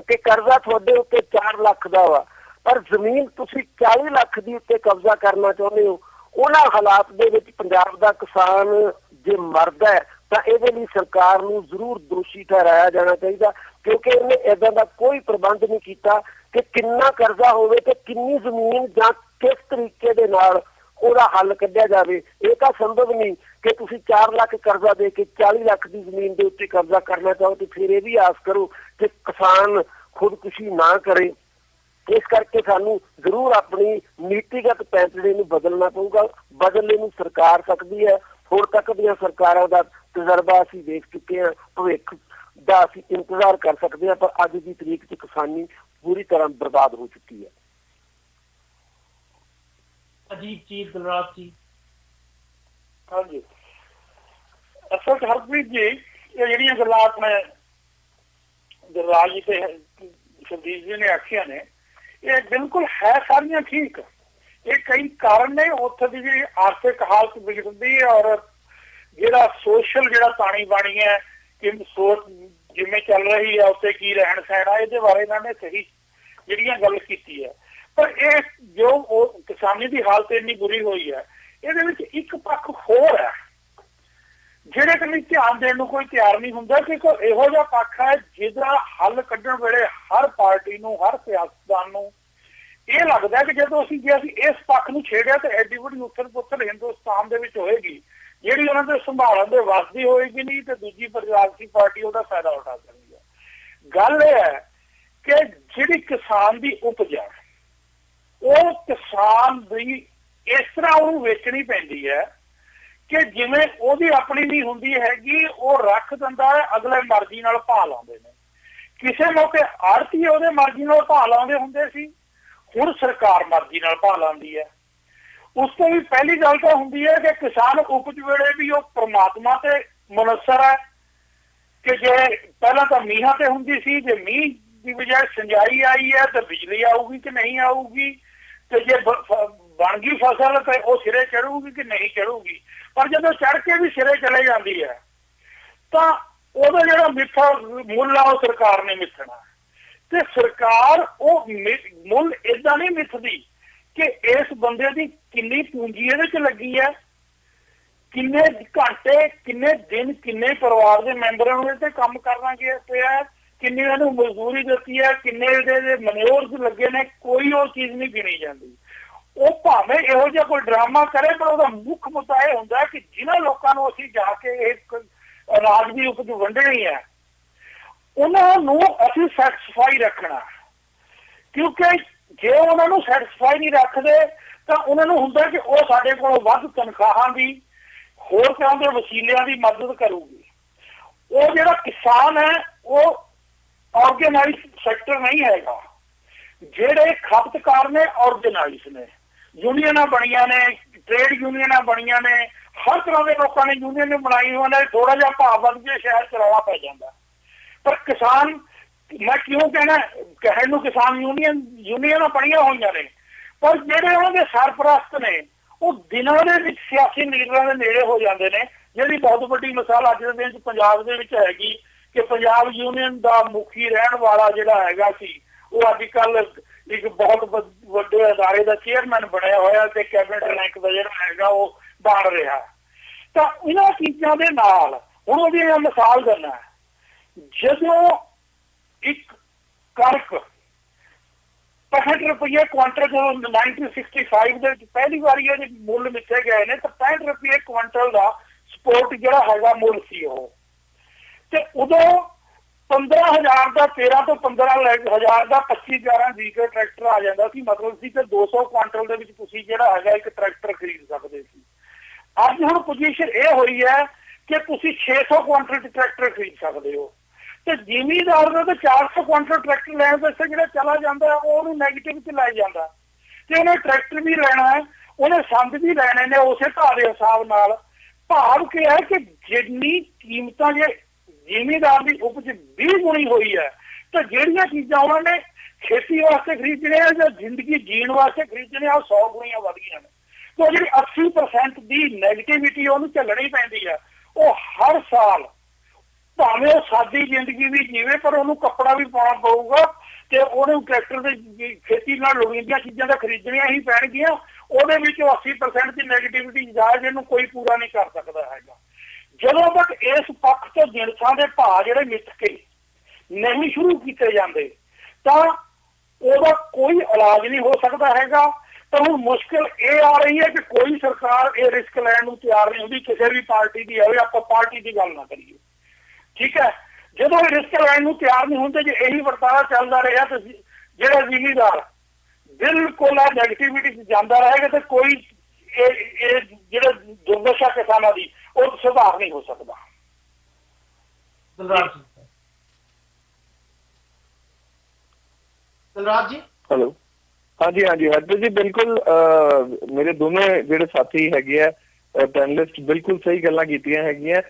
ਕਿ ਕਰਜ਼ਾ ਤੁਹਾਡੇ ਉੱਤੇ 4 ਲੱਖ ਦਾ ਵਾ, ਪਰ ਜ਼ਮੀਨ ਤੁਸੀਂ 40 ਲੱਖ ਦੀ ਉੱਤੇ ਕਬਜ਼ਾ ਕਰਨਾ ਚਾਹੁੰਦੇ ਹੋ। ਉਹਨਾਂ ਹਾਲਾਤ ਦੇ ਵਿੱਚ ਪੰਜਾਬ ਦਾ ਕਿਸਾਨ ਜੇ ਮਰਦਾ ਹੈ ਤਾਂ ਇਹਦੇ ਲਈ ਸਰਕਾਰ ਨੂੰ ਜ਼ਰੂਰ ਦੋਸ਼ੀ ਠਹਿਰਾਇਆ ਜਾਣਾ ਚਾਹੀਦਾ, ਕਿਉਂਕਿ ਇਹਨੇ ਏਦਾਂ ਦਾ ਕੋਈ ਪ੍ਰਬੰਧ ਨਹੀਂ ਕੀਤਾ ਕਿ ਕਿੰਨਾ ਕਰਜ਼ਾ ਹੋਵੇ ਤੇ ਕਿੰਨੀ ਜ਼ਮੀਨ ਜਾਂ ਕਿਸ ਤਰੀਕੇ ਦੇ ਨਾਲ ਉਹਦਾ ਹੱਲ ਕੱਢਿਆ ਜਾਵੇ। ਇਹ ਤਾਂ ਸੰਭਵ ਨਹੀਂ ਕਿ ਤੁਸੀਂ 4 ਲੱਖ ਕਰਜ਼ਾ ਦੇ ਕੇ 40 ਲੱਖ ਦੀ ਜ਼ਮੀਨ ਦੇ ਉੱਤੇ ਕਬਜ਼ਾ ਕਰਨਾ ਚਾਹੋ ਤੇ ਫਿਰ ਇਹ ਵੀ ਆਸ ਕਰੋ ਕਿ ਕਿਸਾਨ ਖੁਦਕੁਸ਼ੀ ਨਾ ਕਰੇ। ਇਸ ਕਰਕੇ ਸਾਨੂੰ ਜ਼ਰੂਰ ਆਪਣੀ ਨੀਤੀਗਤ ਪੈਂਤੜੇ ਨੂੰ ਬਦਲਣਾ ਪਊਗਾ। ਬਦਲਣੇ ਨੂੰ ਸਰਕਾਰ ਸਕਦੀ ਹੈ। ਹੋਰ ਤੱਕ ਦੀਆਂ ਸਰਕਾਰਾਂ ਦਾ ਤਜਰਬਾ ਅਸੀਂ ਦੇਖ ਚੁੱਕੇ ਹਾਂ, ਭਵਿੱਖ ਦਾ ਅਸੀਂ ਇੰਤਜ਼ਾਰ ਕਰ ਸਕਦੇ ਹਾਂ, ਪਰ ਅੱਜ ਦੀ ਤਰੀਕ 'ਚ ਕਿਸਾਨੀ ਪੂਰੀ ਤਰ੍ਹਾਂ ਬਰਬਾਦ ਹੋ ਚੁੱਕੀ ਹੈ। ਅਜੀਬ ਚੀਜ਼ ਦਿਲਰਾਜ ਜੀ। ਹਾਂਜੀ, ਅਸਲ ਹਰਪ੍ਰੀਤ ਜੀ, ਇਹ ਜਿਹੜੀਆਂ ਗੱਲਾਂ ਆਪਣੇ ਦਿਲਰਾਜ ਜੀ ਤੇ ਸਬਦੀਸ਼ ਜੀ ਨੇ ਆਖੀਆਂ ਨੇ, ਇਹ ਬਿਲਕੁਲ ਹੈ ਸਾਰੀਆਂ ਠੀਕ। ਇਹ ਕਈ ਕਾਰਨ ਨੇ ਉੱਥੇ ਦੀ ਜਿਹੜੀ ਆਰਥਿਕ ਹਾਲਤ ਵਿਗੜਦੀ ਔਰ ਜਿਹੜਾ ਸੋਸ਼ਲ ਜਿਹੜਾ ਤਾਣੀ ਬਾਣੀ ਹੈ ਕਿ ਸੋਚ ਜਿਵੇਂ ਚੱਲ ਰਹੀ ਹੈ ਉੱਥੇ ਕੀ ਰਹਿਣ ਸਹਿਣ ਆ, ਇਹਦੇ ਬਾਰੇ ਇਹਨਾਂ ਨੇ ਸਹੀ ਜਿਹੜੀਆਂ ਗੱਲ ਕੀਤੀ ਹੈ। ਪਰ ਇਹ ਜੋ ਉਹ ਕਿਸਾਨੀ ਦੀ ਹਾਲਤ ਇੰਨੀ ਬੁਰੀ ਹੋਈ ਹੈ, ਇਹਦੇ ਵਿੱਚ ਇੱਕ ਪੱਖ ਹੋਰ ਹੈ ਜਿਹੜੇ ਕਦੇ ਧਿਆਨ ਦੇਣ ਨੂੰ ਕੋਈ ਤਿਆਰ ਨਹੀਂ ਹੁੰਦਾ ਕਿ ਕੋਈ ਇਹੋ ਜਿਹਾ ਪੱਖ ਹੈ ਜਿਹਦਾ ਹੱਲ ਕੱਢਣ ਵੇਲੇ ਹਰ ਪਾਰਟੀ ਨੂੰ, ਹਰ ਸਿਆਸਤਦਾਨ ਨੂੰ ਇਹ ਲੱਗਦਾ ਕਿ ਜਦੋਂ ਅਸੀਂ ਇਸ ਪੱਖ ਨੂੰ ਛੇੜਿਆ ਤਾਂ ਐਡੀ ਵੱਡੀ ਉਥਲ ਪੁਥਲ ਹਿੰਦੁਸਤਾਨ ਦੇ ਵਿੱਚ ਹੋਏਗੀ ਜਿਹੜੀ ਉਹਨਾਂ ਦੇ ਸੰਭਾਲਣ ਦੇ ਵੱਸਦੀ ਹੋਏਗੀ ਨਹੀਂ, ਤੇ ਦੂਜੀ ਸਿਆਸੀ ਪਾਰਟੀ ਉਹਦਾ ਫਾਇਦਾ ਉਠਾ ਸਕਦੀ ਹੈ। ਗੱਲ ਇਹ ਹੈ ਕਿ ਜਿਹੜੀ ਕਿਸਾਨ ਦੀ ਉਪਜ ਹੈ ਉਹ ਕਿਸਾਨ ਦੀ ਇਸ ਤਰ੍ਹਾਂ ਉਹਨੂੰ ਵੇਚਣੀ ਪੈਂਦੀ ਹੈ ਕਿ ਜਿਵੇਂ ਉਹਦੀ ਆਪਣੀ ਨਹੀਂ ਹੁੰਦੀ ਹੈਗੀ, ਉਹ ਰੱਖ ਦਿੰਦਾ ਹੈ, ਅਗਲੇ ਮਰਜ਼ੀ ਨਾਲ ਭਾਅ ਲਾਉਂਦੇ ਨੇ। ਕਿਸੇ ਮੌਕੇ ਆੜ੍ਹਤੀ ਉਹਦੇ ਮਰਜ਼ੀ ਨਾਲ ਭਾਅ ਲਾਉਂਦੇ ਹੁੰਦੇ ਸੀ, ਹੁਣ ਸਰਕਾਰ ਮਰਜ਼ੀ ਨਾਲ ਭਾਅ ਲਾਉਂਦੀ ਹੈ। ਉਸ ਤੋਂ ਵੀ ਪਹਿਲੀ ਗੱਲ ਤਾਂ ਹੁੰਦੀ ਹੈ ਕਿ ਕਿਸਾਨ ਉਪਜ ਵੇਲੇ ਵੀ ਉਹ ਪ੍ਰਮਾਤਮਾ ਤੇ ਮੁਨੱਸਰ ਹੈ ਕਿ ਜੇ ਪਹਿਲਾਂ ਤਾਂ ਮੀਂਹਾਂ ਤੇ ਹੁੰਦੀ ਸੀ, ਜੇ ਮੀਂਹ ਦੀ ਬਜਾਏ ਸਿੰਜਾਈ ਆਈ ਹੈ ਤਾਂ ਬਿਜਲੀ ਆਊਗੀ ਕਿ ਨਹੀਂ ਆਊਗੀ, ਤੇ ਜੇ ਬਣ ਗਈ ਫਸਲ ਤੇ ਉਹ ਸਿਰੇ ਚੜੂਗੀ ਕਿ ਨਹੀਂ ਚੜੂਗੀ। ਪਰ ਜਦੋਂ ਚੜ ਕੇ ਵੀ ਸਿਰੇ ਚਲੇ ਜਾਂਦੀ ਹੈ ਤਾਂ ਉਹਦਾ ਜਿਹੜਾ ਮਿੱਠਾ ਮੁੱਲ ਆ ਉਹ ਸਰਕਾਰ ਨੇ ਮਿੱਥਣਾ, ਤੇ ਸਰਕਾਰ ਉਹ ਮੁੱਲ ਏਦਾਂ ਨਹੀਂ ਮਿੱਥਦੀ ਕਿ ਇਸ ਬੰਦੇ ਦੀ ਕਿੰਨੀ ਪੂੰਜੀ ਇਹਦੇ ਚ ਲੱਗੀ ਹੈ, ਕਿੰਨੇ ਘੰਟੇ, ਕਿੰਨੇ ਦਿਨ, ਕਿੰਨੇ ਪਰਿਵਾਰ ਦੇ ਮੈਂਬਰਾਂ ਨੂੰ ਇਹਦੇ ਤੇ ਕੰਮ ਕਰਨਾ ਪਿਆ, ਕਿੰਨੀ ਇਹਨੂੰ ਮਜ਼ਦੂਰੀ ਦਿੱਤੀ ਹੈ, ਕਿੰਨੇ ਇਹਦੇ ਮਨਿਓਰਸ ਲੱਗੇ ਨੇ, ਕੋਈ ਉਹ ਚੀਜ਼ ਨਹੀਂ ਗਿਣੀ ਜਾਂਦੀ। ਉਹ ਭਾਵੇਂ ਇਹੋ ਜਿਹਾ ਕੋਈ ਡਰਾਮਾ ਕਰੇ ਪਰ ਉਹਦਾ ਮੁੱਖ ਮੁੱਦਾ ਇਹ ਹੁੰਦਾ ਕਿ ਜਿਨ੍ਹਾਂ ਲੋਕਾਂ ਨੂੰ ਅਸੀਂ ਜਾ ਕੇ ਇੱਕ ਅਨਾਜ ਦੀ ਉਪਜ ਵੰਡਣੀ ਹੈ ਉਹਨਾਂ ਨੂੰ ਅਸੀਂ ਸੈਟੀਸਫਾਈ ਰੱਖਣਾ, ਕਿਉਂਕਿ ਜੇ ਉਹਨਾਂ ਨੂੰ ਸੈਟੀਸਫਾਈ ਨਹੀਂ ਰੱਖਦੇ ਤਾਂ ਉਹਨਾਂ ਨੂੰ ਹੁੰਦਾ ਕਿ ਉਹ ਸਾਡੇ ਕੋਲੋਂ ਵੱਧ ਤਨਖਾਹਾਂ ਦੀ, ਹੋਰ ਤਰ੍ਹਾਂ ਦੇ ਵਸੀਲਿਆਂ ਦੀ ਮਦਦ ਕਰੂਗੀ। ਉਹ ਜਿਹੜਾ ਕਿਸਾਨ ਹੈ ਉਹ ਆਰਗੇਨਾਈਜ਼ ਸੈਕਟਰ ਨਹੀਂ ਹੈਗਾ, ਜਿਹੜੇ ਖਪਤਕਾਰ ਨੇ ਆਰਗੇਨਾਈਜ਼ ਨੇ, ਯੂਨੀਅਨਾਂ ਬਣੀਆਂ ਨੇ, ਟ੍ਰੇਡ ਯੂਨੀਅਨਾਂ ਬਣੀਆਂ ਨੇ, ਹਰ ਤਰ੍ਹਾਂ ਦੇ ਲੋਕਾਂ ਨੇ ਯੂਨੀਅਨ ਬਣਾਈ ਹੋਈ ਨੇ। ਥੋੜਾ ਜਿਹਾ ਭਾਅ ਵੱਧ ਕੇ ਸ਼ਹਿਰ ਚਲਾਉਣਾ ਪੈ ਜਾਂਦਾ, ਪਰ ਕਿਸਾਨ, ਮੈਂ ਕਿਉਂ ਕਹਿਣ ਨੂੰ ਕਿਸਾਨ ਯੂਨੀਅਨਾਂ ਬਣੀਆਂ ਹੋਈਆਂ ਨੇ, ਪਰ ਜਿਹੜੇ ਉਹਨਾਂ ਦੇ ਸਰਪ੍ਰਸਤ ਨੇ ਉਹ ਦਿਨਾਂ ਦੇ ਵਿੱਚ ਸਿਆਸੀ ਲੀਡਰਾਂ ਦੇ ਨੇੜੇ ਹੋ ਜਾਂਦੇ ਨੇ। ਜਿਹਦੀ ਬਹੁਤ ਵੱਡੀ ਮਿਸਾਲ ਅੱਜ ਦੇ ਦਿਨ 'ਚ ਪੰਜਾਬ ਦੇ ਵਿੱਚ ਹੈਗੀ ਕਿ ਪੰਜਾਬ ਯੂਨੀਅਨ ਦਾ ਮੁਖੀ ਰਹਿਣ ਵਾਲਾ ਜਿਹੜਾ ਹੈਗਾ ਸੀ ਉਹ ਅੱਜ ਕੱਲ ਇੱਕ ਬਹੁਤ ਵੱਡੇ ਅਦਾਰੇ ਦਾ ਚੇਅਰਮੈਨ ਬਣਿਆ ਹੋਇਆ ਤੇ ਕੈਬਨਿਟ ਰੈਂਕ ਦਾ ਜਿਹੜਾ ਹੈਗਾ ਉਹ ਬਣ ਰਿਹਾ। ਤਾਂ ਇਹਨਾਂ ਚੀਜ਼ਾਂ ਦੇ ਨਾਲ ਹੁਣ ਉਹਦੀ ਮਿਸਾਲ ਦਿੰਦਾ, ਜਦੋਂ ਇੱਕ ਕਣਕ 65 ਰੁਪਏ ਕੁਆਂਟਲ, ਜਦੋਂ 1965 ਦੇ ਵਿੱਚ ਪਹਿਲੀ ਵਾਰੀ ਇਹਦੇ ਮੁੱਲ ਮਿੱਥੇ ਗਏ ਨੇ ਤਾਂ 65 ਰੁਪਏ ਕੁਆਂਟਲ ਦਾ ਸਪੋਰਟ ਜਿਹੜਾ ਹੈਗਾ ਮੁੱਲ ਸੀ ਉਹ, ਤੇ ਉਦੋਂ 15,000 ਦਾ 13 ਤੋਂ 15,000 ਦਾ 25-11 ਵੀਕਲ ਟਰੈਕਟਰ ਆ ਜਾਂਦਾ ਸੀ। ਮਤਲਬ ਸੀ ਕਿ 200 ਕੁਆਂਟਲ ਦੇ ਵਿੱਚ ਤੁਸੀਂ ਜਿਹੜਾ ਹੈਗਾ ਇੱਕ ਟਰੈਕਟਰ ਖਰੀਦ ਸਕਦੇ ਸੀ। ਅੱਜ ਹੁਣ ਪੋਜੀਸ਼ਨ ਇਹ ਹੋਈ ਹੈ ਕਿ ਤੁਸੀਂ 600 ਕੁਆਂਟਲ ਟਰੈਕਟਰ ਖਰੀਦ ਸਕਦੇ ਹੋ, ਤੇ ਜ਼ਿਮੀਂਦਾਰ ਦਾ ਤਾਂ 400 ਕੁਆਂਟਲ ਟਰੈਕਟਰ ਲੈਣ ਵਾਸਤੇ ਜਿਹੜਾ ਚਲਾ ਜਾਂਦਾ ਉਹਨੂੰ ਨੈਗੇਟਿਵ ਚ ਲੈ ਜਾਂਦਾ, ਤੇ ਉਹਨੇ ਟਰੈਕਟਰ ਵੀ ਲੈਣਾ ਹੈ, ਉਹਨੇ ਸੰਦ ਵੀ ਲੈਣੇ ਨੇ ਉਸੇ ਭਾਅ ਦੇ ਹਿਸਾਬ ਨਾਲ। ਭਾਵ ਕੀ ਹੈ ਕਿ ਜਿੰਨੀ ਕੀਮਤਾਂ ਜੇ ਜ਼ਿਮੀਂਦਾਰ ਦੀ ਉਪਜ 20 ਗੁਣੀ ਹੋਈ ਹੈ ਤਾਂ ਜਿਹੜੀਆਂ ਚੀਜ਼ਾਂ ਉਹਨਾਂ ਨੇ ਖੇਤੀ ਵਾਸਤੇ ਖਰੀਦਣੇ ਆ ਜਾਂ ਜ਼ਿੰਦਗੀ ਜੀਣ ਵਾਸਤੇ ਖਰੀਦਣੇ ਆ ਉਹ 100 ਗੁਣੀਆਂ ਵਧ ਗਈਆਂ ਨੇ। ਤੇ ਜਿਹੜੀ 80% ਦੀ ਨੈਗੇਟਿਵਿਟੀ ਉਹਨੂੰ ਝੱਲਣੀ ਪੈਂਦੀ ਹੈ। ਉਹ ਹਰ ਸਾਲ ਭਾਵੇਂ ਉਹ ਸਾਦੀ ਜ਼ਿੰਦਗੀ ਵੀ ਜੀਵੇ ਪਰ ਉਹਨੂੰ ਕੱਪੜਾ ਵੀ ਪਾਉਣਾ ਪਊਗਾ ਤੇ ਉਹਨੂੰ ਟਰੈਕਟਰ ਦੇ ਖੇਤੀ ਨਾਲ ਲੋੜੀਂਦੀਆਂ ਚੀਜ਼ਾਂ ਤਾਂ ਖਰੀਦਣੀਆਂ ਹੀ ਪੈਣਗੀਆਂ। ਉਹਦੇ ਵਿੱਚ 80% ਦੀ ਨੈਗੇਟਿਵਿਟੀ ਜਾਇਜ਼ ਇਹਨੂੰ ਕੋਈ ਪੂਰਾ ਨਹੀਂ ਕਰ ਸਕਦਾ ਹੈਗਾ। ਜਦੋਂ ਤੱਕ ਇਸ ਪੱਖ ਤੋਂ ਜਿਣਸਾਂ ਦੇ ਭਾਅ ਜਿਹੜੇ ਮਿੱਥ ਕੇ ਨਹੀਂ ਸ਼ੁਰੂ ਕੀਤੇ ਜਾਂਦੇ ਤਾਂ ਉਹਦਾ ਕੋਈ ਇਲਾਜ ਨਹੀਂ ਹੋ ਸਕਦਾ ਹੈਗਾ। ਤਾਂ ਹੁਣ ਮੁਸ਼ਕਿਲ ਇਹ ਆ ਰਹੀ ਹੈ ਕਿ ਕੋਈ ਸਰਕਾਰ ਇਹ ਰਿਸਕ ਲੈਣ ਨੂੰ ਤਿਆਰ ਨਹੀਂ ਹੁੰਦੀ, ਕਿਸੇ ਵੀ ਪਾਰਟੀ ਦੀ ਹੋਵੇ। ਆਪਾਂ ਪਾਰਟੀ ਦੀ ਗੱਲ ਨਾ ਕਰੀਏ, ਠੀਕ ਹੈ। ਜਦੋਂ ਇਹ ਰਿਸਕ ਲੈਣ ਨੂੰ ਤਿਆਰ ਨਹੀਂ ਹੁੰਦੇ, ਜੇ ਇਹੀ ਵਰਤਾਰਾ ਚੱਲਦਾ ਰਿਹਾ ਤਾਂ ਜਿਹੜਾ ਜ਼ਿਮੀਂਦਾਰ ਬਿਲਕੁਲ ਨੈਗੇਟਿਵਿਟੀ ਚ ਜਾਂਦਾ ਰਹੇਗਾ ਤੇ ਕੋਈ ਇਹ ਜਿਹੜਾ ਦੁਰਦਸ਼ਾ ਕਿਸਾਨਾਂ ਦੀ ਉਹ ਸੁਧਾਰ ਨਹੀਂ ਹੋ ਸਕਦਾ। ਦਿਲਰਾਜ ਜੀ। ਹੈਲੋ, ਹਾਂਜੀ ਹਰਪ੍ਰੀਤ ਜੀ, ਬਿਲਕੁਲ ਮੇਰੇ ਦੋਵੇਂ ਜਿਹੜੇ ਸਾਥੀ ਹੈਗੇ ਆ ਪੈਨਲਿਸਟ ਬਿਲਕੁਲ ਸਹੀ ਗੱਲਾਂ ਕੀਤੀਆਂ ਹੈਗੀਆਂ,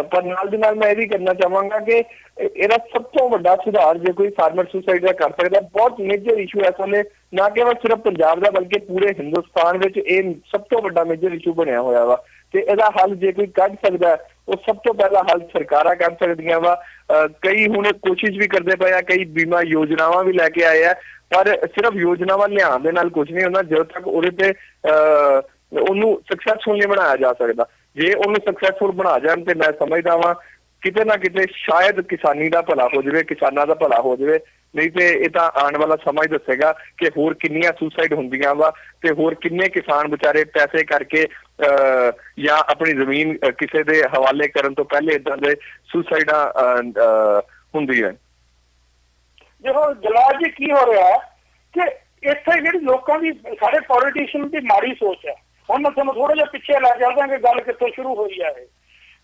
ਪਰ ਨਾਲ ਦੀ ਨਾਲ ਮੈਂ ਇਹ ਵੀ ਕਰਨਾ ਚਾਹਾਂਗਾ ਕਿ ਇਹਦਾ ਸਭ ਤੋਂ ਵੱਡਾ ਸੁਧਾਰ ਜੇ ਕੋਈ ਫਾਰਮਰ ਸੁਸਾਇਟੀ ਦਾ ਕਰ ਸਕਦਾ, ਬਹੁਤ ਮੇਜਰ ਇਸ਼ੂ ਇਸ ਵੇਲੇ ਨਾ ਕੇਵਲ ਸਿਰਫ ਪੰਜਾਬ ਦਾ ਬਲਕਿ ਪੂਰੇ ਹਿੰਦੁਸਤਾਨ ਵਿੱਚ ਇਹ ਸਭ ਤੋਂ ਵੱਡਾ ਮੇਜਰ ਇਸ਼ੂ ਬਣਿਆ ਹੋਇਆ ਵਾ, ਤੇ ਇਹਦਾ ਹੱਲ ਜੇ ਕੋਈ ਕੱਢ ਸਕਦਾ ਉਹ ਸਭ ਤੋਂ ਪਹਿਲਾ ਹੱਲ ਸਰਕਾਰਾਂ ਕਰ ਸਕਦੀਆਂ ਵਾ। ਕਈ ਹੁਣ ਕੋਸ਼ਿਸ਼ ਵੀ ਕਰਦੇ ਪਏ ਆ, ਕਈ ਬੀਮਾ ਯੋਜਨਾਵਾਂ ਵੀ ਲੈ ਕੇ ਆਏ ਆ, ਪਰ ਸਿਰਫ ਯੋਜਨਾਵਾਂ ਲਿਆਉਣ ਦੇ ਨਾਲ ਕੁਝ ਨਹੀਂ ਹੁੰਦਾ ਜਦੋਂ ਤੱਕ ਉਹਦੇ ਤੇ ਉਹਨੂੰ ਸਕਸੈਸਫੁਲ ਨਹੀਂ ਬਣਾਇਆ ਜਾ ਸਕਦਾ। ਜੇ ਉਹਨੂੰ ਸਕਸੈਸਫੁਲ ਬਣਾ ਜਾਣ ਤੇ ਮੈਂ ਸਮਝਦਾ ਵਾਂ ਕਿਤੇ ਨਾ ਕਿਤੇ ਸ਼ਾਇਦ ਕਿਸਾਨੀ ਦਾ ਭਲਾ ਹੋ ਜਾਵੇ, ਕਿਸਾਨਾਂ ਦਾ ਭਲਾ ਹੋ ਜਾਵੇ। ਨਹੀਂ ਤੇ ਇਹ ਤਾਂ ਆਉਣ ਵਾਲਾ ਸਮਾਂ ਹੀ ਦੱਸੇਗਾ ਕਿ ਹੋਰ ਕਿੰਨੀਆਂ ਸੁਸਾਈਡ ਹੁੰਦੀਆਂ ਵਾ ਤੇ ਹੋਰ ਕਿੰਨੇ ਕਿਸਾਨ ਵਿਚਾਰੇ ਪੈਸੇ ਕਰਕੇ ਜਾਂ ਆਪਣੀ ਜ਼ਮੀਨ ਕਿਸੇ ਦੇ ਹਵਾਲੇ ਕਰਨ ਤੋਂ ਪਹਿਲੇ ਏਦਾਂ ਦੇ ਸੁਸਾਈਡਾਂ ਹੁੰਦੀਆਂ। ਦੇਖੋ ਜਲਾਲ ਜੀ, ਕੀ ਹੋ ਰਿਹਾ ਕਿ ਇੱਥੇ ਜਿਹੜੀ ਲੋਕਾਂ ਦੀ, ਸਾਡੇ ਪੋਲੀਟੀਸ਼ੀਅਨ ਦੀ ਮਾੜੀ ਸੋਚ ਹੈ। ਹੁਣ ਮੈਂ ਤੁਹਾਨੂੰ ਥੋੜਾ ਜਿਹਾ ਪਿੱਛੇ ਲੈ ਜਾਂਦਾ ਕਿ ਗੱਲ ਕਿੱਥੋਂ ਸ਼ੁਰੂ ਹੋਈ ਹੈ।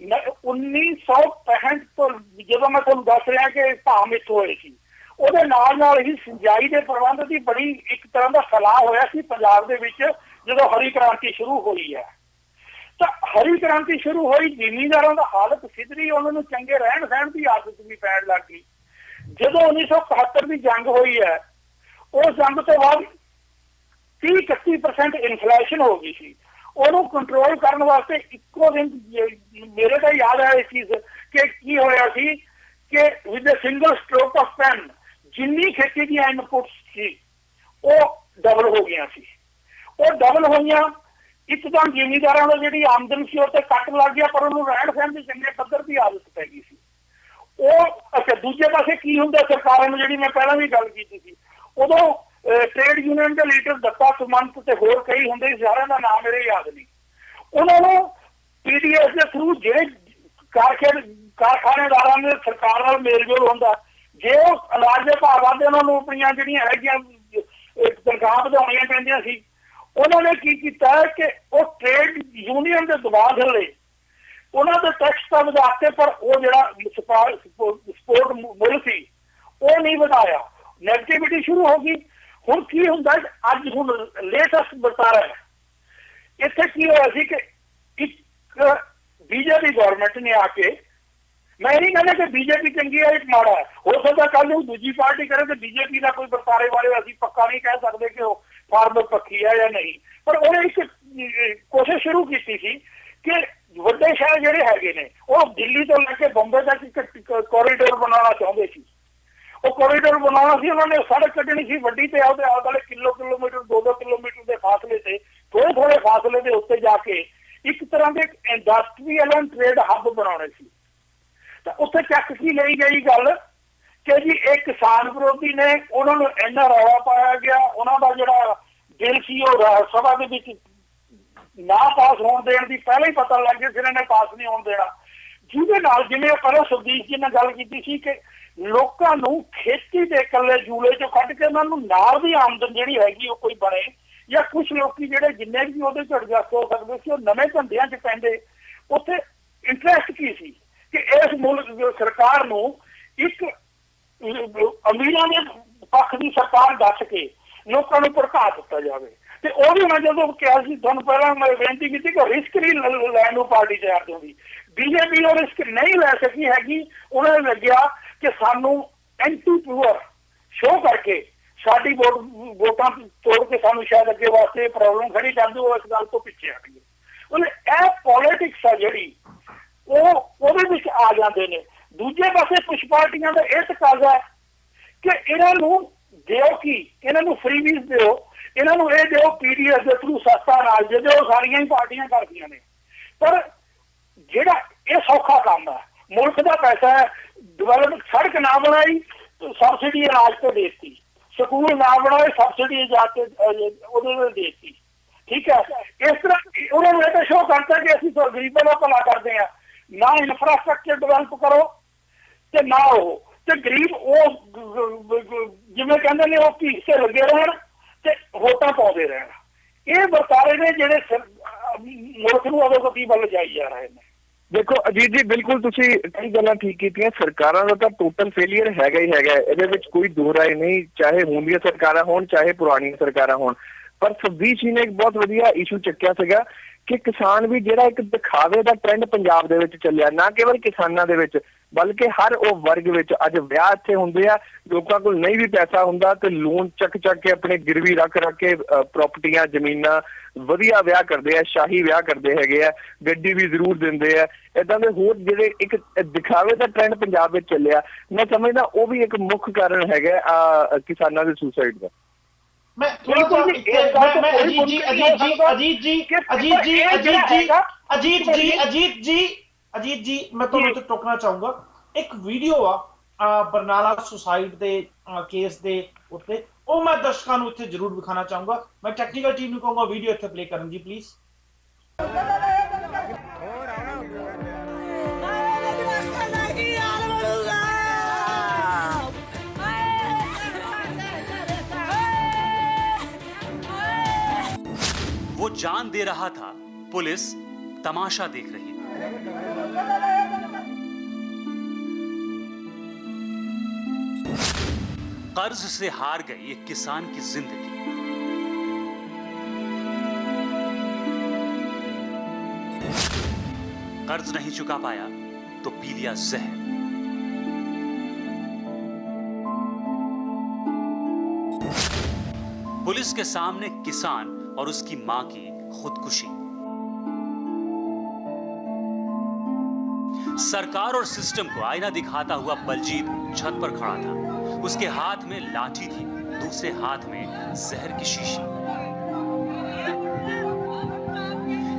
1965 ਤੋਂ ਜਦੋਂ ਮੈਂ ਤੁਹਾਨੂੰ ਦੱਸ ਰਿਹਾ ਕਿ ਭਾਅ ਮਿੱਥ ਹੋਏ ਸੀ, ਉਹਦੇ ਨਾਲ ਹੀ ਸਿੰਜਾਈ ਦੇ ਪ੍ਰਬੰਧ ਦੀ ਬੜੀ ਇੱਕ ਤਰ੍ਹਾਂ ਦਾ ਫੈਲਾਅ ਹੋਇਆ ਸੀ ਪੰਜਾਬ ਦੇ ਵਿੱਚ ਜਦੋਂ ਹਰੀ ਕ੍ਰਾਂਤੀ ਸ਼ੁਰੂ ਹੋਈ ਹੈ। ਤਾਂ ਹਰੀ ਕ੍ਰਾਂਤੀ ਸ਼ੁਰੂ ਹੋਈ, ਜ਼ਿਮੀਂਦਾਰਾਂ ਦਾ ਹਾਲਤ ਸਿੱਧਰੀ, ਉਹਨਾਂ ਨੂੰ ਚੰਗੇ ਰਹਿਣ ਸਹਿਣ ਦੀ ਆਦਤ ਵੀ ਪੈਣ ਲੱਗ ਗਈ। ਜਦੋਂ 1971 ਦੀ ਜੰਗ ਹੋਈ ਹੈ, ਉਸ ਜੰਗ ਤੋਂ ਬਾਅਦ 30-31% ਇਨਫਲੇਸ਼ਨ ਹੋ ਗਈ ਸੀ। ਉਹਨੂੰ ਕੰਟਰੋਲ ਕਰਨ ਵਾਸਤੇ ਇੱਕੋ ਦਿਨ ਮੇਰੇ ਤਾਂ ਯਾਦ ਹੈ ਇਸ ਚੀਜ਼ ਕਿ ਕੀ ਹੋਇਆ ਸੀ ਕਿ with a single stroke of pen ਜਿੰਨੀ ਖੇਤੀ ਦੀਆਂ ਇਨਪੁਟਸ ਸੀ ਉਹ ਡਬਲ ਹੋ ਗਈਆਂ ਸੀ। ਉਹ ਡਬਲ ਹੋਈਆਂ, ਇੱਕਦਮ ਜ਼ਿਮੀਂਦਾਰਾਂ ਦਾ ਜਿਹੜੀ ਆਮਦਨ ਸੀ ਉਹ ਤੇ ਕੱਟ ਲੱਗ ਗਿਆ, ਪਰ ਉਹਨੂੰ ਰਹਿਣ ਸਹਿਣ ਦੀ ਚੰਗੇ ਪੱਧਰ ਦੀ ਆਦਤ ਪੈ ਗਈ ਸੀ। ਉਹ ਅੱਛਾ, ਦੂਜੇ ਪਾਸੇ ਕੀ ਹੁੰਦਾ ਸਰਕਾਰਾਂ ਨੂੰ, ਜਿਹੜੀ ਮੈਂ ਪਹਿਲਾਂ ਵੀ ਗੱਲ ਕੀਤੀ ਸੀ, ਉਦੋਂ ਟ੍ਰੇਡ ਯੂਨੀਅਨ ਦੇ ਲੀਡਰ ਦੱਤਾ ਸੁਮੰਤ ਤੇ ਹੋਰ ਕਈ ਹੁੰਦੇ ਸੀ, ਸਾਰਿਆਂ ਦਾ ਨਾਮ ਮੇਰੇ ਯਾਦ ਨਹੀਂ। ਉਹਨਾਂ ਨੂੰ ਪੀਡੀਐਸ ਦੇ ਥਰੂ ਜਿਹੜੇ ਕਾਰਖਾਨੇਦਾਰਾਂ ਦੇ ਸਰਕਾਰ ਨਾਲ ਮੇਲਜੋਲ ਹੁੰਦਾ, ਜੇ ਉਹ ਅਨਾਜ ਦੇ ਭਾਅ ਵੱਧਦੇ ਉਹਨਾਂ ਨੂੰ ਆਪਣੀਆਂ ਜਿਹੜੀਆਂ ਹੈਗੀਆਂ ਤਨਖਾਹ ਵਧਾਉਣੀਆਂ ਪੈਂਦੀਆਂ ਸੀ। ਉਹਨਾਂ ਨੇ ਕੀ ਕੀਤਾ ਕਿ ਉਹ ਟ੍ਰੇਡ ਯੂਨੀਅਨ ਦੇ ਦਬਾਅ ਥੱਲੇ ਉਹਨਾਂ ਦੇ ਟੈਕਸ ਤਾਂ ਵਧਾਤੇ, ਪਰ ਉਹ ਜਿਹੜਾ ਸਪੋਰਟ ਮੁੱਲ ਸੀ ਉਹ ਨਹੀਂ ਵਧਾਇਆ। ਨੈਗੇਟਿਵਿਟੀ ਸ਼ੁਰੂ ਹੋ ਗਈ। ਹੁਣ ਕੀ ਹੁੰਦਾ, ਅੱਜ ਹੁਣ ਲੇਟੈਸਟ ਵਰਤਾਰਾ ਹੈ। ਇੱਥੇ ਕੀ ਹੋਇਆ ਸੀ ਕਿ ਇੱਕ ਬੀਜੇਪੀ ਗਵਰਨਮੈਂਟ ਨੇ ਆ ਕੇ, ਮੈਂ ਨਹੀਂ ਕਹਿੰਦਾ ਕਿ ਬੀਜੇਪੀ ਚੰਗੀ ਹੈ, ਇੱਕ ਮਾੜਾ ਹੈ, ਹੋ ਸਕਦਾ ਕੱਲ ਨੂੰ ਦੂਜੀ ਪਾਰਟੀ ਕਰੇ ਤੇ ਬੀਜੇਪੀ ਦਾ ਕੋਈ ਵਰਤਾਰੇ ਬਾਰੇ ਅਸੀਂ ਪੱਕਾ ਨਹੀਂ ਕਹਿ ਸਕਦੇ ਕਿ ਉਹ ਫਾਰਮਰ ਪੱਖੀ ਹੈ ਜਾਂ ਨਹੀਂ, ਪਰ ਉਹਨੇ ਇੱਕ ਕੋਸ਼ਿਸ਼ ਸ਼ੁਰੂ ਕੀਤੀ ਸੀ ਕਿ ਵੱਡੇ ਸ਼ਹਿਰ ਜਿਹੜੇ ਹੈਗੇ ਨੇ ਉਹ ਦਿੱਲੀ ਤੋਂ ਲੈ ਕੇ ਬੰਬੇ ਤੱਕ ਇੱਕ ਕੋਰੀਡੋਰ ਬਣਾਉਣਾ ਚਾਹੁੰਦੇ ਸੀ। ਉਹ ਕੋਰੀਡੋਰ ਬਣਾਉਣਾ ਸੀ, ਉਹਨਾਂ ਨੇ ਸੜਕ ਕੱਢਣੀ ਸੀ ਵੱਡੀ ਤੇ ਉਹਦੇ ਆਲੇ ਦੁਆਲੇ ਕਿਲੋਮੀਟਰ 2-2 ਕਿਲੋਮੀਟਰ ਦੇ ਫਾਸਲੇ ਤੇ, ਥੋੜੇ ਫਾਸਲੇ ਦੇ ਉੱਤੇ ਜਾ ਕੇ ਇੱਕ ਤਰ੍ਹਾਂ ਦੇ ਇੰਡਸਟਰੀਅਲ ਐਂਡ ਟ੍ਰੇਡ ਹੱਬ ਬਣਾਉਣੇ ਸੀ। ਤਾਂ ਉੱਥੇ ਚੱਕ ਕੀ ਲਈ ਗਈ ਗੱਲ ਕਿ ਜੀ ਇਹ ਕਿਸਾਨ ਵਿਰੋਧੀ ਨੇ, ਉਹਨਾਂ ਨੂੰ ਇੰਨਾ ਰੌਲਾ ਪਾਇਆ ਗਿਆ, ਉਹਨਾਂ ਦਾ ਜਿਹੜਾ ਬਿੱਲ ਸੀ ਉਹ ਰਾਜ ਸਭਾ ਦੇ ਵਿੱਚ ਨਾ ਪਾਸ ਹੋਣ ਦੇਣ ਦੀ ਪਹਿਲਾਂ ਹੀ ਪਤਾ ਲੱਗ ਗਿਆ, ਜਿਹਨਾਂ ਨੇ ਪਾਸ ਨਹੀਂ ਹੋਣ ਦੇਣਾ, ਜਿਹਦੇ ਨਾਲ ਜਿਵੇਂ ਪਹਿਲਾਂ ਸੁਖਦੀਪ ਜੀ ਨੇ ਗੱਲ ਕੀਤੀ ਸੀ ਕਿ ਲੋਕਾਂ ਨੂੰ ਖੇਤੀ ਦੇ ਇਕੱਲੇ ਜੂਲੇ ਚੋਂ ਕੱਢ ਕੇ ਉਹਨਾਂ ਨੂੰ ਨਾਲ ਦੀ ਆਮਦਨ ਜਿਹੜੀ ਹੈਗੀ ਉਹ ਕੋਈ ਬਣੇ, ਜਾਂ ਕੁਛ ਲੋਕੀ ਜਿਹੜੇ ਜਿੰਨੇ ਵੀ ਉਹਦੇ ਚ ਐਡਜਸਟ ਹੋ ਸਕਦੇ ਸੀ ਉਹ ਨਵੇਂ ਧੰਦਿਆਂ ਚ ਪੈਂਦੇ। ਉੱਥੇ ਇੰਟਰਸਟ ਕੀ ਸੀ ਕਿ ਇਸ ਮੁਲਕ ਸਰਕਾਰ ਨੂੰ ਇੱਕ ਅਮੀਰਾਂ ਦੇ ਪੱਖ ਦੀ ਸਰਕਾਰ ਦੱਸ ਕੇ ਲੋਕਾਂ ਨੂੰ ਭੜਕਾ ਦਿੱਤਾ ਜਾਵੇ। ਤੇ ਉਹ ਵੀ ਮੈਂ ਜਦੋਂ ਕਿਹਾ ਸੀ ਤੁਹਾਨੂੰ ਪਹਿਲਾਂ ਮੈਂ ਬੇਨਤੀ ਕੀਤੀ ਕਿ ਰਿਸਕ ਨਹੀਂ ਲੈਣ ਨੂੰ ਪਾਰਟੀ ਤਿਆਰ ਹੁੰਦੀ, ਬੀਜੇਪੀ ਉਹ ਰਿਸਕ ਨਹੀਂ ਲੈ ਸਕੀ ਹੈਗੀ। ਉਹਨਾਂ ਨੂੰ ਲੱਗਿਆ ਕਿ ਸਾਨੂੰ ਐਂਟੀ ਪੂਅਰ ਸ਼ੋਅ ਕਰਕੇ ਸਾਡੀ ਵੋਟਾਂ ਤੋੜ ਕੇ ਸਾਨੂੰ ਸ਼ਾਇਦ ਅੱਗੇ ਵਾਸਤੇ ਪ੍ਰੋਬਲਮ ਖੜੀ ਕਰ ਦਿਓ, ਇਸ ਗੱਲ ਤੋਂ ਪਿੱਛੇ ਹਟ ਗਏ। ਉਹਨੇ ਇਹ ਪੋਲਿਟਿਕਸ ਆ ਜਿਹੜੀ ਉਹ ਉਹਦੇ ਵਿੱਚ ਆ ਜਾਂਦੇ ਨੇ। ਦੂਜੇ ਪਾਸੇ ਕੁਛ ਪਾਰਟੀਆਂ ਦਾ ਇਹ ਤਕਾਜ਼ਾ ਹੈ ਕਿ ਇਹਨਾਂ ਨੂੰ ਦਿਓ, ਕੀ ਇਹਨਾਂ ਨੂੰ ਫ੍ਰੀਵੀਜ਼ ਦਿਓ, ਇਹਨਾਂ ਨੂੰ ਇਹ ਦਿਓ ਪੀਡੀਐਸ ਦੇ ਥਰੂ ਸਸਤਾ ਨਾਲ, ਜਿਹਦੇ ਉਹ ਸਾਰੀਆਂ ਹੀ ਪਾਰਟੀਆਂ ਕਰਦੀਆਂ ਨੇ। ਪਰ ਜਿਹੜਾ ਇਹ ਸੌਖਾ ਕੰਮ ਹੈ, ਮੁਲਕ ਦਾ ਪੈਸਾ ਹੈ, ਡਿਵੈਲਪ ਸੜਕ ਨਾ ਬਣਾਈ ਸਬਸਿਡੀ ਅਨਾਜ ਤੇ ਦੇ ਦਿੱਤੀ, ਸਕੂਲ ਨਾ ਬਣਾਏ ਸਬਸਿਡੀ ਜਾ ਕੇ ਉਹਦੇ ਦੇ ਦਿੱਤੀ, ਠੀਕ ਹੈ। ਇਸ ਤਰ੍ਹਾਂ ਉਹਨਾਂ ਨੂੰ ਇਹ ਤਾਂ ਸ਼ੋਅ ਕਰਤਾ ਕਿ ਅਸੀਂ ਗਰੀਬਾਂ ਦਾ ਭਲਾ ਕਰਦੇ ਹਾਂ। ਨਾ ਇਨਫਰਾਸਟ੍ਰਕਚਰ ਡਿਵੈਲਪ ਕਰੋ ਤੇ ਨਾ ਉਹ ਤੇ ਗਰੀਬ ਉਹ ਜਿਵੇਂ ਕਹਿੰਦੇ ਨੇ ਉਹ ਢੀਸੇ ਲੱਗੇ ਰਹਿਣ ਤੇ ਵੋਟਾਂ ਪਾਉਂਦੇ ਰਹਿਣ। ਇਹ ਵਰਤਾਰੇ ਨੇ ਜਿਹੜੇ ਮੁਲਕ ਨੂੰ ਅਧੋਗਤੀ ਵੱਲ ਜਾਈ ਜਾ ਰਹੇ ਨੇ। ਦੇਖੋ ਅਜੀਤ ਜੀ, ਬਿਲਕੁਲ ਤੁਸੀਂ ਕਈ ਗੱਲਾਂ ਠੀਕ ਕੀਤੀਆਂ। ਸਰਕਾਰਾਂ ਦਾ ਤਾਂ ਟੋਟਲ ਫੇਲੀਅਰ ਹੈਗਾ ਹੀ ਹੈਗਾ, ਇਹਦੇ ਵਿੱਚ ਕੋਈ ਦੋ ਰਾਏ ਨਹੀਂ, ਚਾਹੇ ਹੁਣ ਦੀਆਂ ਸਰਕਾਰਾਂ ਹੋਣ ਚਾਹੇ ਪੁਰਾਣੀਆਂ ਸਰਕਾਰਾਂ ਹੋਣ। ਪਰ ਸੁਖਬੀਰ ਜੀ ਨੇ ਇੱਕ ਬਹੁਤ ਵਧੀਆ ਇਸ਼ੂ ਚੱਕਿਆ ਸੀਗਾ ਕਿ ਕਿਸਾਨ ਵੀ ਜਿਹੜਾ ਇੱਕ ਦਿਖਾਵੇ ਦਾ ਟ੍ਰੈਂਡ ਪੰਜਾਬ ਦੇ ਵਿੱਚ ਚੱਲਿਆ, ਨਾ ਕੇਵਲ ਕਿਸਾਨਾਂ ਦੇ ਵਿੱਚ ਬਲਕਿ ਹਰ ਉਹ ਵਰਗ ਵਿੱਚ। ਅੱਜ ਵਿਆਹ ਇੱਥੇ ਹੁੰਦੇ ਆ, ਲੋਕਾਂ ਕੋਲ ਨਹੀਂ ਵੀ ਪੈਸਾ ਹੁੰਦਾ ਤੇ ਲੋਨ ਚੱਕ ਕੇ ਆਪਣੇ ਗਿਰਵੀ ਰੱਖ ਕੇ ਪ੍ਰਾਪਰਟੀਆਂ ਜ਼ਮੀਨਾਂ ਵਧੀਆ ਵਿਆਹ ਕਰਦੇ ਆ, ਸ਼ਾਹੀ ਵਿਆਹ ਕਰਦੇ ਹੈਗੇ ਆ, ਗੱਡੀ ਵੀ ਜ਼ਰੂਰ ਦਿੰਦੇ ਆ। ਏਦਾਂ ਦੇ ਹੋਰ ਜਿਹੜੇ ਇੱਕ ਦਿਖਾਵੇ ਦਾ ਟ੍ਰੈਂਡ ਪੰਜਾਬ ਵਿੱਚ ਚੱਲਿਆ, ਮੈਂ ਸਮਝਦਾ ਉਹ ਵੀ ਇੱਕ ਮੁੱਖ ਕਾਰਨ ਹੈਗਾ ਕਿਸਾਨਾਂ ਦੇ ਸੁਸਾਈਡ ਦਾ। ਅਜੀਤ ਜੀ ਮੈਂ ਤੁਹਾਨੂੰ ਇੱਥੇ ਟੋਕਣਾ ਚਾਹੂੰਗਾ। ਇੱਕ ਵੀਡੀਓ ਆ ਬਰਨਾਲਾ ਸੁਸਾਈਡ ਦੇ ਕੇਸ ਦੇ ਉੱਤੇ, ਉਹ ਮੈਂ ਦਰਸ਼ਕਾਂ ਨੂੰ ਇੱਥੇ ਜ਼ਰੂਰ ਵਿਖਾਣਾ ਚਾਹੂੰਗਾ। ਮੈਂ ਟੈਕਨੀਕਲ ਟੀਮ ਨੂੰ ਕਹੂੰਗਾ ਵੀਡੀਓ ਇੱਥੇ ਪਲੇ ਕਰਨ ਜੀ ਪਲੀਜ਼। वो जान दे रहा था, पुलिस तमाशा देख रही थी। कर्ज से हार गई एक किसान की जिंदगी। कर्ज नहीं चुका पाया तो पी लिया जहर। पुलिस के सामने किसान और उसकी मां की खुदकुशी। सरकार और सिस्टम को आईना दिखाता हुआ बलजीत छत पर खड़ा था। उसके हाथ में लाठी थी, दूसरे हाथ में जहर की शीशी।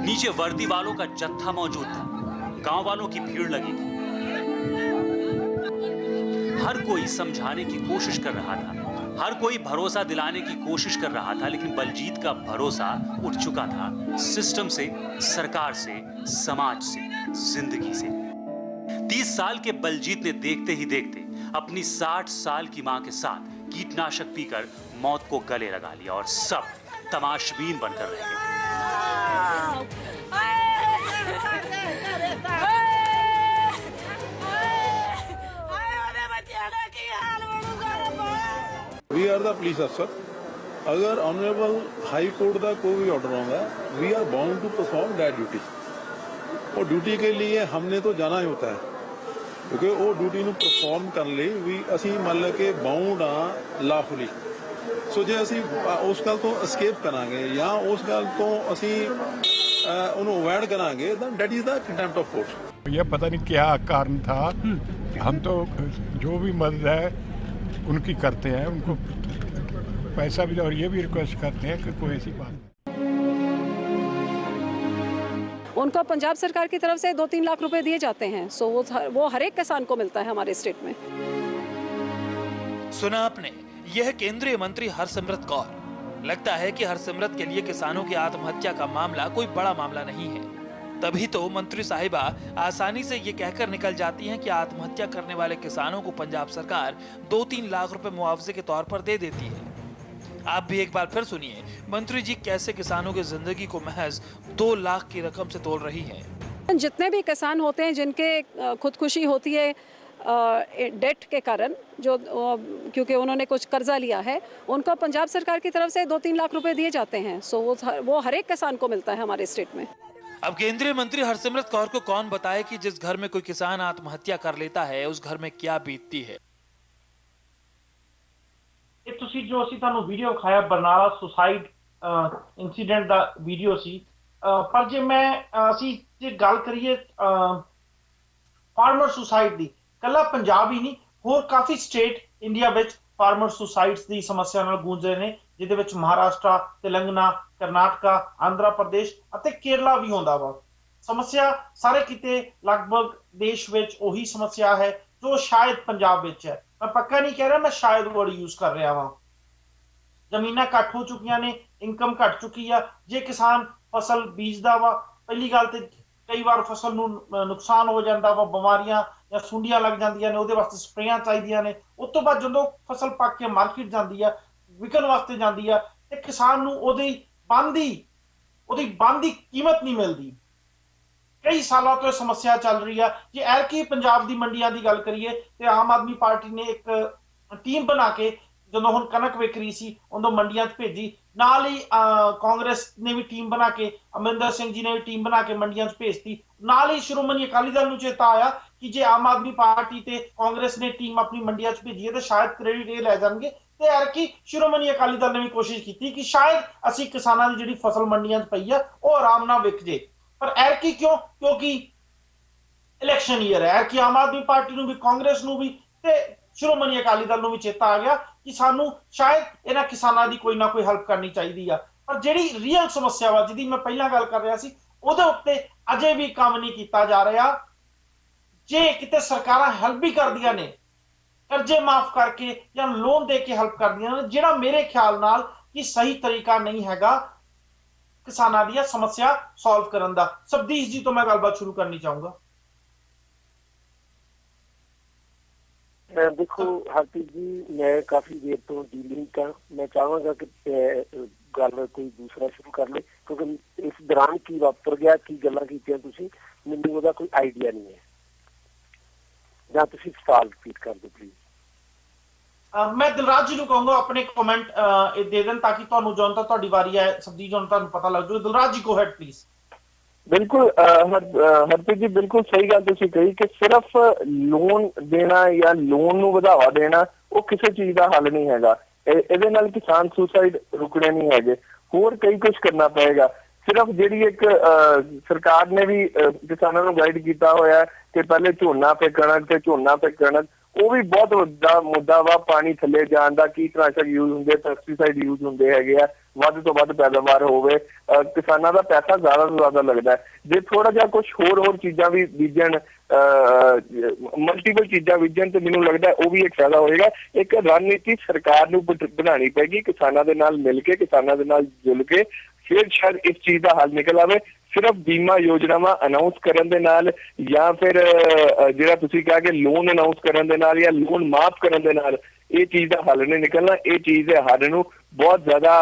नीचे वर्दी वालों का जत्था मौजूद था, गांव वालों की भीड़ लगी थी। हर कोई समझाने की कोशिश कर रहा था, हर कोई भरोसा दिलाने की कोशिश कर रहा था, लेकिन बलजीत का भरोसा उठ चुका था सिस्टम से, सरकार से, समाज से, जिंदगी से। 30 साल के बलजीत ने देखते ही देखते अपनी 60 साल की मां के साथ कीटनाशक पीकर मौत को गले लगा लिया और सब तमाशबीन बनकर रह गए। We are the police officer. अगर ऑनरेबल हाई कोर्ट का कोई भी ऑर्डर होगा, we are bound to perform that duty. और ड्यूटी के लिए हमने तो जाना ही होता है, क्योंकि वो ड्यूटी ਨੂੰ परफॉर्म ਕਰਨ ਲਈ ਵੀ ਅਸੀਂ ਮੰਨ ਲ ਕੇ ਬਾਉਂਡ ਆ ਲਾਫੁਲੀ। ਸੋ ਜੇ ਅਸੀਂ ਉਸ ਗੱਲ ਤੋਂ escape ਕਰਾਂਗੇ ਜਾਂ ਉਸ ਗੱਲ ਤੋਂ ਅਸੀਂ ਉਹਨੂੰ ਅਵॉइड करांगे, then that is the contempt of court। ये पता नहीं क्या कारण था, हम तो जो भी मदद है उनकी करते हैं, उनको पैसा भी और ये भी रिक्वेस्ट करते हैं कि कोई ऐसी बात नहीं। उनको पंजाब सरकार की तरफ से 2-3 लाख रुपए दिए जाते हैं। सो वो हर एक किसान को मिलता है हमारे स्टेट में। सुना आपने, यह केंद्रीय मंत्री हरसिमरत कौर। लगता है कि हरसिमरत के लिए किसानों की आत्महत्या का मामला कोई बड़ा मामला नहीं है, तभी तो मंत्री साहिबा आसानी से ये कहकर निकल जाती हैं कि आत्महत्या करने वाले किसानों को पंजाब सरकार 2-3 लाख रुपए मुआवजे के तौर पर दे देती है। आप भी एक बार फिर सुनिए मंत्री जी कैसे किसानों की जिंदगी को महज 2 लाख की रकम से तोल रही हैं। जितने भी किसान होते हैं जिनके खुदकुशी होती है डेट के कारण, जो क्योंकि उन्होंने कुछ कर्जा लिया है, उनको पंजाब सरकार की तरफ से 2-3 लाख रुपए दिए जाते हैं। सो वो हर एक किसान को मिलता है हमारे स्टेट में। अब केंद्रीय मंत्री हरसिमरत कौर को कौन बताए कि जिस घर में कोई किसान आत्महत्या कर लेता है उस घर में क्या बीतती है। ਇਹ ਤੁਸੀਂ ਜੋ ਅਸੀਂ ਤੁਹਾਨੂੰ ਵੀਡੀਓ ਖਾਇਆ ਬਰਨਾਲਾ ਸੁਸਾਈਡ ਇਨਸੀਡੈਂਟ ਦਾ ਵੀਡੀਓ ਸੀ, ਪਰ ਜੇ ਅਸੀਂ ਜੇ ਗੱਲ ਕਰੀਏ ਫਾਰਮਰ ਸੁਸਾਈਡ ਦੀ, ਕੱਲਾ ਪੰਜਾਬ ਹੀ ਨਹੀਂ, ਹੋਰ ਕਾਫੀ ਸਟੇਟ ਇੰਡੀਆ ਵਿੱਚ ਫਾਰਮਰ ਸੁਸਾਈਡਸ ਦੀ ਸਮੱਸਿਆ ਨਾਲ ਗੂੰਜ ਰਹੇ ਨੇ, ਜਿਹਦੇ ਵਿੱਚ ਮਹਾਰਾਸ਼ਟਰ, ਤੇਲੰਗਾਨਾ, ਕਰਨਾਟਕਾ, ਆਂਧਰਾ ਪ੍ਰਦੇਸ਼ ਅਤੇ ਕੇਰਲਾ ਵੀ ਹੁੰਦਾ ਵਾ। ਸਮੱਸਿਆ ਸਾਰੇ ਕਿਤੇ ਲਗਭਗ ਦੇਸ਼ ਵਿੱਚ ਉਹੀ ਸਮੱਸਿਆ ਹੈ ਜੋ ਸ਼ਾਇਦ ਪੰਜਾਬ ਵਿੱਚ ਹੈ। मैं पक्का नहीं कह रहा, मैं शायद वर्ड यूज कर रहा वहां। जमीना घट हो चुकी ने, इनकम घट चुकी है। जे किसान फसल बीजदा वा, पहली गल ते कई बार फसल नूं नुकसान हो जाता वा, बीमारियां या सुंडियां लग जांदियां ने, उहदे वास्ते स्प्रेयां चाहिदियां ने। उस तो बाद जदों फसल पक के मार्केट जांदी है, विकण वास्ते जांदी है, ते किसान नूं ओदी बनदी कीमत नहीं मिलदी। कई सालों तो समस्या चल रही है। जे एरकी पंजाब दी मंडियां दी गल करिए ते आम आदमी पार्टी ने एक टीम बना के ਜਦੋਂ ਹੁਣ ਕਣਕ ਵਿਕ ਰਹੀ ਸੀ ਉਦੋਂ ਮੰਡੀਆਂ 'ਚ ਭੇਜੀ, ਨਾਲ ਹੀ ਕਾਂਗਰਸ ਨੇ ਵੀ ਟੀਮ ਬਣਾ ਕੇ, ਅਮਰਿੰਦਰ ਸਿੰਘ ਜੀ ਨੇ ਵੀ ਟੀਮ ਬਣਾ ਕੇ ਮੰਡੀਆਂ 'ਚ ਭੇਜਤੀ। ਨਾਲ ਹੀ ਸ਼੍ਰੋਮਣੀ ਅਕਾਲੀ ਦਲ ਨੂੰ ਚੇਤਾ ਆਇਆ ਕਿ ਜੇ ਆਮ ਆਦਮੀ ਪਾਰਟੀ ਤੇ ਕਾਂਗਰਸ ਨੇ ਟੀਮ ਆਪਣੀ ਮੰਡੀਆਂ 'ਚ ਭੇਜੀ ਹੈ ਤਾਂ ਸ਼ਾਇਦ ਕ੍ਰੈਡਿਟ ਇਹ ਲੈ ਜਾਣਗੇ। ਤੇ ਐਰਕੀ ਸ਼੍ਰੋਮਣੀ ਅਕਾਲੀ ਦਲ ਨੇ ਵੀ ਕੋਸ਼ਿਸ਼ ਕੀਤੀ ਕਿ ਸ਼ਾਇਦ ਅਸੀਂ ਕਿਸਾਨਾਂ ਦੀ ਜਿਹੜੀ ਫਸਲ ਮੰਡੀਆਂ 'ਚ ਪਈ ਆ ਉਹ ਆਰਾਮ ਨਾਲ ਵਿਕ ਜੇ। पर एरकी क्यों? क्योंकि इलेक्शन ईयर है। एरकी आम आदमी पार्टी नूं भी, कांग्रेस नूं भी ते श्रोमणी अकाली दल नूं भी चेता आ गया कि सानू शायद इन्हां किसानां दी कोई ना कोई हेल्प करनी चाहिदी आ। पर जिहड़ी रियल समस्या वा, जिहदी मैं पहला गल कर रहा सी, ਉਹਦੇ ਉੱਤੇ ਅਜੇ ਵੀ ਕੰਮ ਨਹੀਂ ਕੀਤਾ ਜਾ ਰਿਹਾ। ਜੇ ਕਿਤੇ ਸਰਕਾਰਾਂ ਹੈਲਪ ਵੀ ਕਰਦੀਆਂ ਨੇ, ਕਰਜ਼ੇ ਮਾਫ ਕਰਕੇ ਜਾਂ ਲੋਨ ਦੇ ਕੇ ਹੈਲਪ ਕਰਦੀਆਂ ਨੇ, ਜਿਹੜਾ ਮੇਰੇ ਖਿਆਲ ਨਾਲ ਕਿ ਸਹੀ ਤਰੀਕਾ ਨਹੀਂ ਹੈਗਾ किसानां दी समस्या सॉल्व करन दा। सबदीश जी तो मैं गलबात शुरू करनी चाहूंगा। देखो हरप्रीत जी, मैं काफी देर तो डीलिंग का, मैं चाहूंगा कि गल कोई दूसरा शुरू कर ले, क्योंकि इस दौरान की वापर गया, की गल्लां कीतियां तुसीं, मैनूं ओहदा कोई आइडिया नहीं है। जां तुसीं सवाल रिपीट कर दो प्लीज। मैं दिलराज जी ਨੂੰ ਕਹੂੰਗਾ ਆਪਣੇ ਕਮੈਂਟ ਦੇ ਦੇਣ ਤਾਂ ਕਿ ਤੁਹਾਨੂੰ ਜਦੋਂ ਤੱਕ ਤੁਹਾਡੀ ਵਾਰੀ ਹੈ ਸਬਦੀ ਜਦੋਂ ਤੁਹਾਨੂੰ ਪਤਾ ਲੱਗ ਜਾਵੇ। ਦਿਲਰਾਜ ਜੀ ਗੋ ਹੈਡ ਪਲੀਜ਼। ਬਿਲਕੁਲ ਹਰਪ੍ਰੀਤ ਜੀ, ਬਿਲਕੁਲ ਸਹੀ ਗੱਲ ਤੁਸੀਂ ਕਹੀ ਕਿ ਸਿਰਫ ਲੋਨ ਦੇਣਾ ਜਾਂ ਲੋਨ ਨੂੰ ਵਧਾਵਾ ਦੇਣਾ ਉਹ ਕਿਸੇ ਚੀਜ਼ ਦਾ ਹੱਲ ਨਹੀਂ ਹੈਗਾ। ਇਹਦੇ ਨਾਲ ਕਿਸਾਨ ਸੁਸਾਈਡ ਰੁਕਣੇ ਨਹੀਂ ਹੈਗੇ, ਹੋਰ ਕਈ ਕੁਝ ਕਰਨਾ ਪਏਗਾ। ਸਿਰਫ ਜਿਹੜੀ ਇੱਕ ਸਰਕਾਰ ਨੇ ਵੀ ਕਿਸਾਨਾਂ ਨੂੰ ਗਾਈਡ ਕੀਤਾ ਹੋਇਆ ਕਿ ਪਹਿਲੇ ਝੋਨਾ ਤੇ ਕਣਕ ਤੇ ਝੋਨਾ ਤੇ ਕਣਕ, ਉਹ ਵੀ ਬਹੁਤ ਵੱਡਾ ਮੁੱਦਾ ਵਾ। ਪਾਣੀ ਥੱਲੇ ਜਾਣ ਦਾ, ਕੀਟਨਾਸ਼ਕ ਯੂਜ਼ ਹੁੰਦੇ, ਪੈਸਟੀਸਾਈਡ ਯੂਜ਼ ਹੁੰਦੇ ਹੈਗੇ ਆ, ਵੱਧ ਤੋਂ ਵੱਧ ਪੈਦਾਵਾਰ ਹੋਵੇ, ਕਿਸਾਨਾਂ ਦਾ ਪੈਸਾ ਜ਼ਿਆਦਾ ਤੋਂ ਜ਼ਿਆਦਾ ਲੱਗਦਾ ਹੈ। ਜੇ ਥੋੜਾ ਜਿਹਾ ਕੁਝ ਹੋਰ ਚੀਜ਼ਾਂ ਵੀ ਬੀਜਣ, ਮਲਟੀਪਲ ਚੀਜ਼ਾਂ ਬੀਜਣ, ਤੇ ਮੈਨੂੰ ਲੱਗਦਾ ਉਹ ਵੀ ਇੱਕ ਫਾਇਦਾ ਹੋਏਗਾ। ਇੱਕ ਰਣਨੀਤੀ ਸਰਕਾਰ ਨੂੰ ਬਣਾਉਣੀ ਪਏਗੀ, ਕਿਸਾਨਾਂ ਦੇ ਨਾਲ ਮਿਲ ਕੇ, ਕਿਸਾਨਾਂ ਦੇ ਨਾਲ ਜੁਲ ਕੇ, ਫਿਰ ਸ਼ਾਇਦ ਇਸ ਚੀਜ਼ ਦਾ ਹੱਲ ਨਿਕਲ ਆਵੇ। ਸਿਰਫ ਬੀਮਾ ਯੋਜਨਾਵਾਂ ਅਨਾਉਂਸ ਕਰਨ ਦੇ ਨਾਲ, ਜਾਂ ਫਿਰ ਜਿਹੜਾ ਤੁਸੀਂ ਕਿਹਾ ਕਿ ਲੋਨ ਅਨਾਉਂਸ ਕਰਨ ਦੇ ਨਾਲ, ਜਾਂ ਲੋਨ ਮਾਫ ਕਰਨ ਦੇ ਨਾਲ ਇਹ ਚੀਜ਼ ਦਾ ਹੱਲ ਨਹੀਂ ਨਿਕਲਣਾ। ਇਹ ਚੀਜ਼ ਦੇ ਹੱਲ ਨੂੰ ਬਹੁਤ ਜ਼ਿਆਦਾ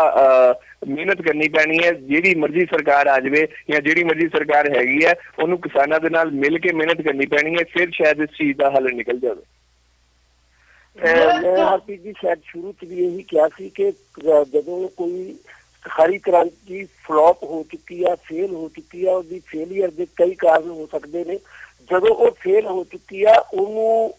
ਮਿਹਨਤ ਕਰਨੀ ਪੈਣੀ ਹੈ। ਜਿਹੜੀ ਮਰਜ਼ੀ ਸਰਕਾਰ ਆ ਜਾਵੇ ਜਾਂ ਜਿਹੜੀ ਮਰਜ਼ੀ ਸਰਕਾਰ ਹੈਗੀ ਹੈ, ਉਹਨੂੰ ਕਿਸਾਨਾਂ ਦੇ ਨਾਲ ਮਿਲ ਕੇ ਮਿਹਨਤ ਕਰਨੀ ਪੈਣੀ ਹੈ, ਫਿਰ ਸ਼ਾਇਦ ਇਸ ਚੀਜ਼ ਦਾ ਹੱਲ ਨਿਕਲ ਜਾਵੇ। ਮੈਂ ਹਰਪ੍ਰੀਤ ਜੀ ਸ਼ਾਇਦ ਸ਼ੁਰੂ 'ਚ ਵੀ ਇਹੀ ਕਿਹਾ ਸੀ ਕਿ ਜਦੋਂ ਕੋਈ ਹਰੀ ਕ੍ਰਾਂਤੀ ਫਲॉप ਹੋ ਚੁੱਕੀ ਆ, ਫੇਲ ਹੋ ਚੁੱਕੀ ਆ, ਉਹਦੀ ਫੇਲੀਅਰ ਦੇ ਕਈ ਕਾਰਨ ਹੋ ਸਕਦੇ ਨੇ। ਜਦੋਂ ਉਹ ਫੇਲ ਹੋ ਚੁੱਕੀ ਆ, ਉਹਨੂੰ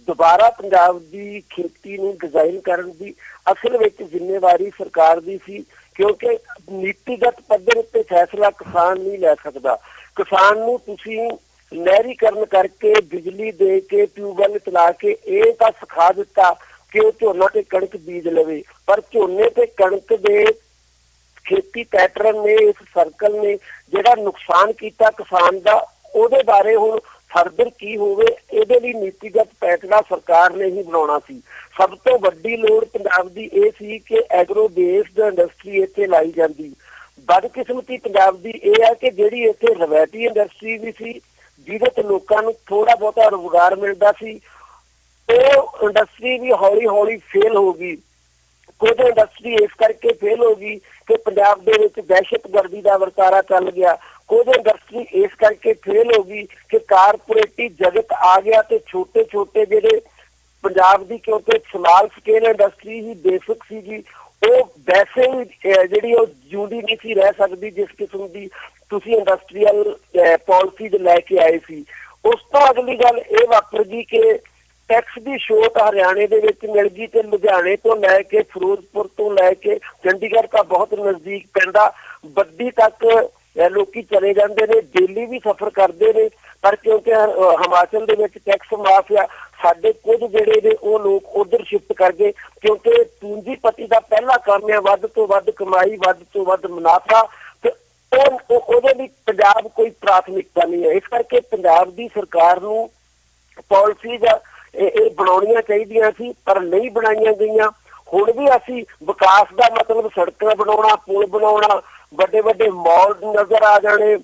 ਦੁਬਾਰਾ ਪੰਜਾਬ ਦੀ ਖੇਤੀ ਨੂੰ ਡਿਜ਼ਾਈਨ ਕਰਨ ਦੀ ਅਸਲ ਵਿੱਚ ਜ਼ਿੰਮੇਵਾਰੀ ਸਰਕਾਰ ਦੀ ਸੀ, ਕਿਉਂਕਿ ਨੀਤੀਗਤ ਪੱਧਰ ਉੱਤੇ ਫੈਸਲਾ ਕਿਸਾਨ ਨਹੀਂ ਲੈ ਸਕਦਾ। ਕਿਸਾਨ ਨੂੰ ਤੁਸੀਂ ਨਹਿਰੀਕਰਨ ਕਰਕੇ, ਬਿਜਲੀ ਦੇ ਕੇ, ਟਿਊਬਵੈੱਲ ਚਲਾ ਕੇ ਇਹ ਤਾਂ ਸਿਖਾ ਦਿੱਤਾ ਕਿ ਉਹ ਝੋਨਾ ਤੇ ਕਣਕ ਬੀਜ ਲਵੇ, ਪਰ ਝੋਨੇ ਤੇ ਕਣਕ ਦੇ ਖੇਤੀ ਪੈਟਰਨ ਨੇ, ਇਸ ਸਰਕਲ ਨੇ ਜਿਹੜਾ ਨੁਕਸਾਨ ਕੀਤਾ ਕਿਸਾਨ ਦਾ, ਉਹਦੇ ਬਾਰੇ ਹੁਣ ਫਰਦਰ ਕੀ ਹੋਵੇ, ਇਹਦੇ ਲਈ ਨੀਤੀਗਤ ਫੈਸਲਾ ਸਰਕਾਰ ਨੇ ਹੀ ਬਣਾਉਣਾ ਸੀ। ਸਭ ਤੋਂ ਵੱਡੀ ਲੋੜ ਪੰਜਾਬ ਦੀ ਇਹ ਸੀ ਕਿ ਐਗਰੋ ਬੇਸਡ ਇੰਡਸਟਰੀ ਇੱਥੇ ਲਾਈ ਜਾਂਦੀ। ਬਦਕਿਸਮਤੀ ਪੰਜਾਬ ਦੀ ਇਹ ਹੈ ਕਿ ਜਿਹੜੀ ਇੱਥੇ ਰਵਾਇਤੀ ਇੰਡਸਟਰੀ ਵੀ ਸੀ, ਜਿਹਦੇ ਤੇ ਲੋਕਾਂ ਨੂੰ ਥੋੜਾ ਬਹੁਤਾ ਰੁਜ਼ਗਾਰ ਮਿਲਦਾ ਸੀ, ਉਹ ਇੰਡਸਟਰੀ ਵੀ ਹੌਲੀ ਹੌਲੀ ਫੇਲ ਹੋ ਗਈ। ਕੁਝ ਇੰਡਸਟਰੀ ਇਸ ਕਰਕੇ ਫੇਲ ਹੋ ਗਈ ਕਿ ਪੰਜਾਬ ਦੇ ਵਿੱਚ ਦਹਿਸ਼ਤਗਰਦੀ ਦਾ ਵਰਤਾਰਾ ਚੱਲ ਗਿਆ। ਕੁਝ ਇੰਡਸਟਰੀ ਇਸ ਕਰਕੇ ਫੇਲ ਹੋ ਗਈ ਕਿ ਕਾਰਪੋਰੇਟੀ ਜਗਤ ਆ ਗਿਆ ਤੇ ਛੋਟੇ ਛੋਟੇ ਜਿਹੜੇ ਪੰਜਾਬ ਦੀ, ਕਿਉਂਕਿ ਸਮਾਲ ਸਕੇਲ ਇੰਡਸਟਰੀ ਹੀ ਬੇਸਿਕ ਸੀਗੀ, ਉਹ ਵੈਸੇ ਹੀ ਜਿਹੜੀ ਉਹ ਜਿਉਂਦੀ ਨਹੀਂ ਸੀ ਰਹਿ ਸਕਦੀ ਜਿਸ ਕਿਸਮ ਦੀ ਤੁਸੀਂ ਇੰਡਸਟਰੀਅਲ ਪਾਲਿਸੀਜ਼ ਲੈ ਕੇ ਆਏ ਸੀ। ਉਸ ਤੋਂ ਅਗਲੀ ਗੱਲ ਇਹ ਵਾਪਰ ਗਈ ਕਿ ਟੈਕਸ ਦੀ ਛੋਟ ਹਰਿਆਣੇ ਦੇ ਵਿੱਚ ਮਿਲ ਗਈ ਤੇ ਲੁਧਿਆਣੇ ਤੋਂ ਲੈ ਕੇ, ਫਿਰੋਜ਼ਪੁਰ ਤੋਂ ਲੈ ਕੇ, ਚੰਡੀਗੜ੍ਹ ਤਾਂ ਬਹੁਤ ਨਜ਼ਦੀਕ ਪੈਂਦਾ, ਬੱਦੀ ਤੱਕ ਲੋਕੀ ਚਲੇ ਜਾਂਦੇ ਨੇ, ਦਿੱਲੀ ਵੀ ਸਫ਼ਰ ਕਰਦੇ ਨੇ। ਪਰ ਕਿਉਂਕਿ ਹਿਮਾਚਲ ਦੇ ਵਿੱਚ ਟੈਕਸ ਮਾਫ ਆ, ਸਾਡੇ ਕੁਝ ਜਿਹੜੇ ਨੇ ਉਹ ਲੋਕ ਉਧਰ ਸ਼ਿਫਟ ਕਰ ਗਏ, ਕਿਉਂਕਿ ਪੂੰਜੀਪਤੀ ਦਾ ਪਹਿਲਾ ਕੰਮ ਹੈ ਵੱਧ ਤੋਂ ਵੱਧ ਕਮਾਈ, ਵੱਧ ਤੋਂ ਵੱਧ ਮੁਨਾਫਾ, ਤੇ ਉਹਦੇ ਲਈ ਪੰਜਾਬ ਕੋਈ ਪ੍ਰਾਥਮਿਕਤਾ ਨਹੀਂ ਹੈ। ਇਸ ਕਰਕੇ ਪੰਜਾਬ ਦੀ ਸਰਕਾਰ ਨੂੰ ਪਾਲਿਸੀਜ਼ ਇਹ ਬਣਾਉਣੀਆਂ ਚਾਹੀਦੀਆਂ ਸੀ, ਪਰ ਨਹੀਂ ਬਣਾਈਆਂ ਗਈਆਂ। ਹੁਣ ਵੀ ਅਸੀਂ ਵਿਕਾਸ ਦਾ ਮਤਲਬ ਸੜਕਾਂ ਬਣਾਉਣਾ, ਪੁਲ ਬਣਾਉਣਾ, ਵੱਡੇ ਵੱਡੇ ਮਾਲ ਨਜ਼ਰ ਆ ਜਾਣੇ,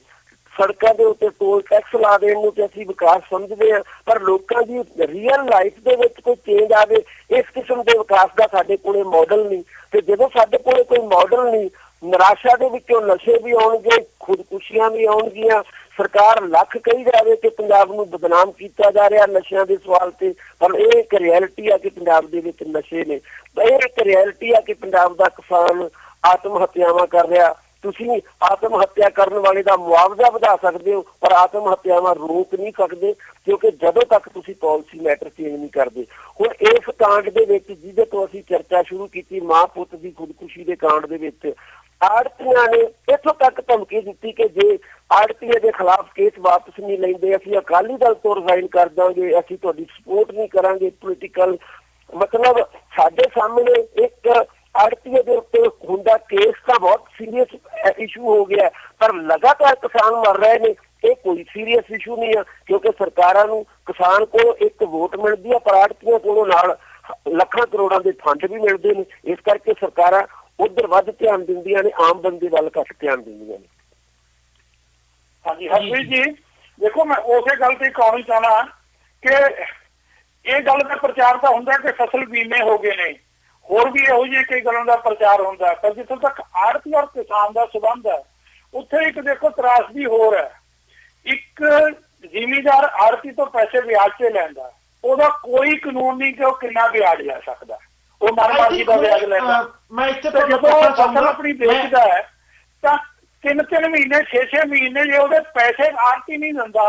ਸੜਕਾਂ ਦੇ ਉੱਤੇ ਟੋਲ ਟੈਕਸ ਲਾ ਦੇਣ ਨੂੰ ਤੇ ਅਸੀਂ ਵਿਕਾਸ ਸਮਝਦੇ ਹਾਂ, ਪਰ ਲੋਕਾਂ ਦੀ ਰੀਅਲ ਲਾਈਫ ਦੇ ਵਿੱਚ ਕੋਈ ਚੇਂਜ ਆਵੇ, ਇਸ ਕਿਸਮ ਦੇ ਵਿਕਾਸ ਦਾ ਸਾਡੇ ਕੋਲੇ ਮਾਡਲ ਨਹੀਂ। ਤੇ ਜਦੋਂ ਸਾਡੇ ਕੋਲੇ ਕੋਈ ਮਾਡਲ ਨਹੀਂ, ਨਿਰਾਸ਼ਾ ਦੇ ਵਿੱਚੋਂ ਨਸ਼ੇ ਵੀ ਆਉਣਗੇ, ਖੁਦਕੁਸ਼ੀਆਂ ਵੀ ਆਉਣਗੀਆਂ। ਸਰਕਾਰ ਲੱਖ ਕਹੀ ਜਾਵੇ ਕਿ ਪੰਜਾਬ ਨੂੰ ਬਦਨਾਮ ਕੀਤਾ ਜਾ ਰਿਹਾ ਨਸ਼ਿਆਂ ਦੇ ਸਵਾਲ ਤੇ, ਪਰ ਇਹ ਇੱਕ ਰਿਐਲਿਟੀ ਆ ਕਿ ਪੰਜਾਬ ਦੇ ਵਿੱਚ ਨਸ਼ੇ ਨੇ। ਇਹ ਇੱਕ ਰਿਐਲਿਟੀ ਆ ਕਿ ਪੰਜਾਬ ਦਾ ਕਿਸਾਨ ਆਤਮ ਹੱਤਿਆਵਾਂ ਕਰ ਰਿਹਾ। ਤੁਸੀਂ ਆਤਮ ਹੱਤਿਆ ਕਰਨ ਵਾਲੇ ਦਾ ਮੁਆਵਜ਼ਾ ਵਧਾ ਸਕਦੇ ਹੋ, ਪਰ ਆਤਮ ਹੱਤਿਆਵਾਂ ਰੋਕ ਨਹੀਂ ਸਕਦੇ, ਕਿਉਂਕਿ ਜਦੋਂ ਤੱਕ ਤੁਸੀਂ ਪਾਲਿਸੀ ਮੈਟਰ ਚੇਂਜ ਨਹੀਂ ਕਰਦੇ। ਹੁਣ ਇਸ ਕਾਂਡ ਦੇ ਵਿੱਚ ਜਿਹਦੇ ਤੋਂ ਅਸੀਂ ਚਰਚਾ ਸ਼ੁਰੂ ਕੀਤੀ, ਮਾਂ ਪੁੱਤ ਦੀ ਖੁਦਕੁਸ਼ੀ ਦੇ ਕਾਂਡ ਦੇ ਵਿੱਚ ਆੜਤੀਆਂ ਨੇ ਇੱਥੋਂ ਤੱਕ ਧਮਕੀ ਦਿੱਤੀ ਕਿ ਜੇ ਆੜਤੀਆਂ ਦੇ ਖਿਲਾਫ ਕੇਸ ਵਾਪਸ ਨਹੀਂ ਲੈਂਦੇ, ਅਸੀਂ ਅਕਾਲੀ ਦਲ ਤੋਂ ਰਿਜ਼ਾਈਨ ਕਰ ਦਾਂਗੇ, ਅਸੀਂ ਤੁਹਾਡੀ ਸਪੋਰਟ ਨਹੀਂ ਕਰਾਂਗੇ ਪੋਲੀਟੀਕਲ। ਮਤਲਬ ਸਾਡੇ ਸਾਹਮਣੇ ਇੱਕ ਆੜਤੀਏ ਦੇ ਉੱਤੇ ਹੁੰਦਾ ਕੇਸ ਤਾਂ ਬਹੁਤ ਸੀਰੀਅਸ ਇਸ਼ੂ ਹੋ ਗਿਆ, ਪਰ ਲਗਾਤਾਰ ਕਿਸਾਨ ਮਰ ਰਹੇ ਨੇ, ਇਹ ਕੋਈ ਸੀਰੀਅਸ ਇਸ਼ੂ ਨਹੀਂ ਆ, ਕਿਉਂਕਿ ਸਰਕਾਰਾਂ ਨੂੰ ਕਿਸਾਨ ਕੋਲ ਇੱਕ ਵੋਟ ਮਿਲਦੀ ਆ, ਪਰ ਆੜਤੀਆਂ ਕੋਲੋਂ ਨਾਲ ਲੱਖਾਂ ਕਰੋੜਾਂ ਦੇ ਫੰਡ ਵੀ ਮਿਲਦੇ ਨੇ। ਇਸ ਕਰਕੇ ਸਰਕਾਰਾਂ ਉਧਰ ਵੱਧ ਧਿਆਨ ਦਿੰਦੀਆਂ ਨੇ, ਆਮ ਬੰਦੇ ਵੱਲ ਘੱਟ ਧਿਆਨ ਦਿੰਦੀਆਂ ਨੇ। ਹਾਂਜੀ ਹਰਪ੍ਰੀਤ ਜੀ, ਦੇਖੋ ਮੈਂ ਉਸੇ ਗੱਲ ਤੇ ਕਹਾਣੀ ਚਾਹਣਾ ਕਿ ਇਹ ਗੱਲ ਦਾ ਪ੍ਰਚਾਰ ਤਾਂ ਹੁੰਦਾ ਕਿ ਫਸਲ ਬੀਮੇ ਹੋ ਗਏ ਨੇ, ਹੋਰ ਵੀ ਇਹੋ ਜਿਹੇ ਕਈ ਗੱਲਾਂ ਦਾ ਪ੍ਰਚਾਰ ਹੁੰਦਾ, ਪਰ ਜਿੱਥੋਂ ਤੱਕ ਆੜਤੀ ਔਰ ਕਿਸਾਨ ਦਾ ਸੰਬੰਧ ਹੈ, ਉੱਥੇ ਇੱਕ ਦੇਖੋ ਤਰਾਸਦੀ ਹੋਰ ਹੈ। ਇੱਕ ਜ਼ਿਮੀਂਦਾਰ ਆੜਤੀ ਤੋਂ ਪੈਸੇ ਵਿਆਜ ਤੇ ਲੈਂਦਾ, ਉਹਦਾ ਕੋਈ ਕਾਨੂੰਨ ਨਹੀਂ ਕਿ ਉਹ ਕਿੰਨਾ ਵਿਆਜ ਲੈ ਸਕਦਾ, ਉਹ ਮਨਮਰਜ਼ੀ ਦਾ ਵਿਆਜ ਲੈਂਦਾ। ਜਦੋਂ ਫਸਲ ਆਪਣੀ ਵੇਚਦਾ ਹੈ ਤਾਂ 3-3 ਮਹੀਨੇ 6-6 ਮਹੀਨੇ ਜੇ ਉਹਦੇ ਪੈਸੇ ਆੜਤੀ ਨਹੀਂ ਦਿੰਦਾ,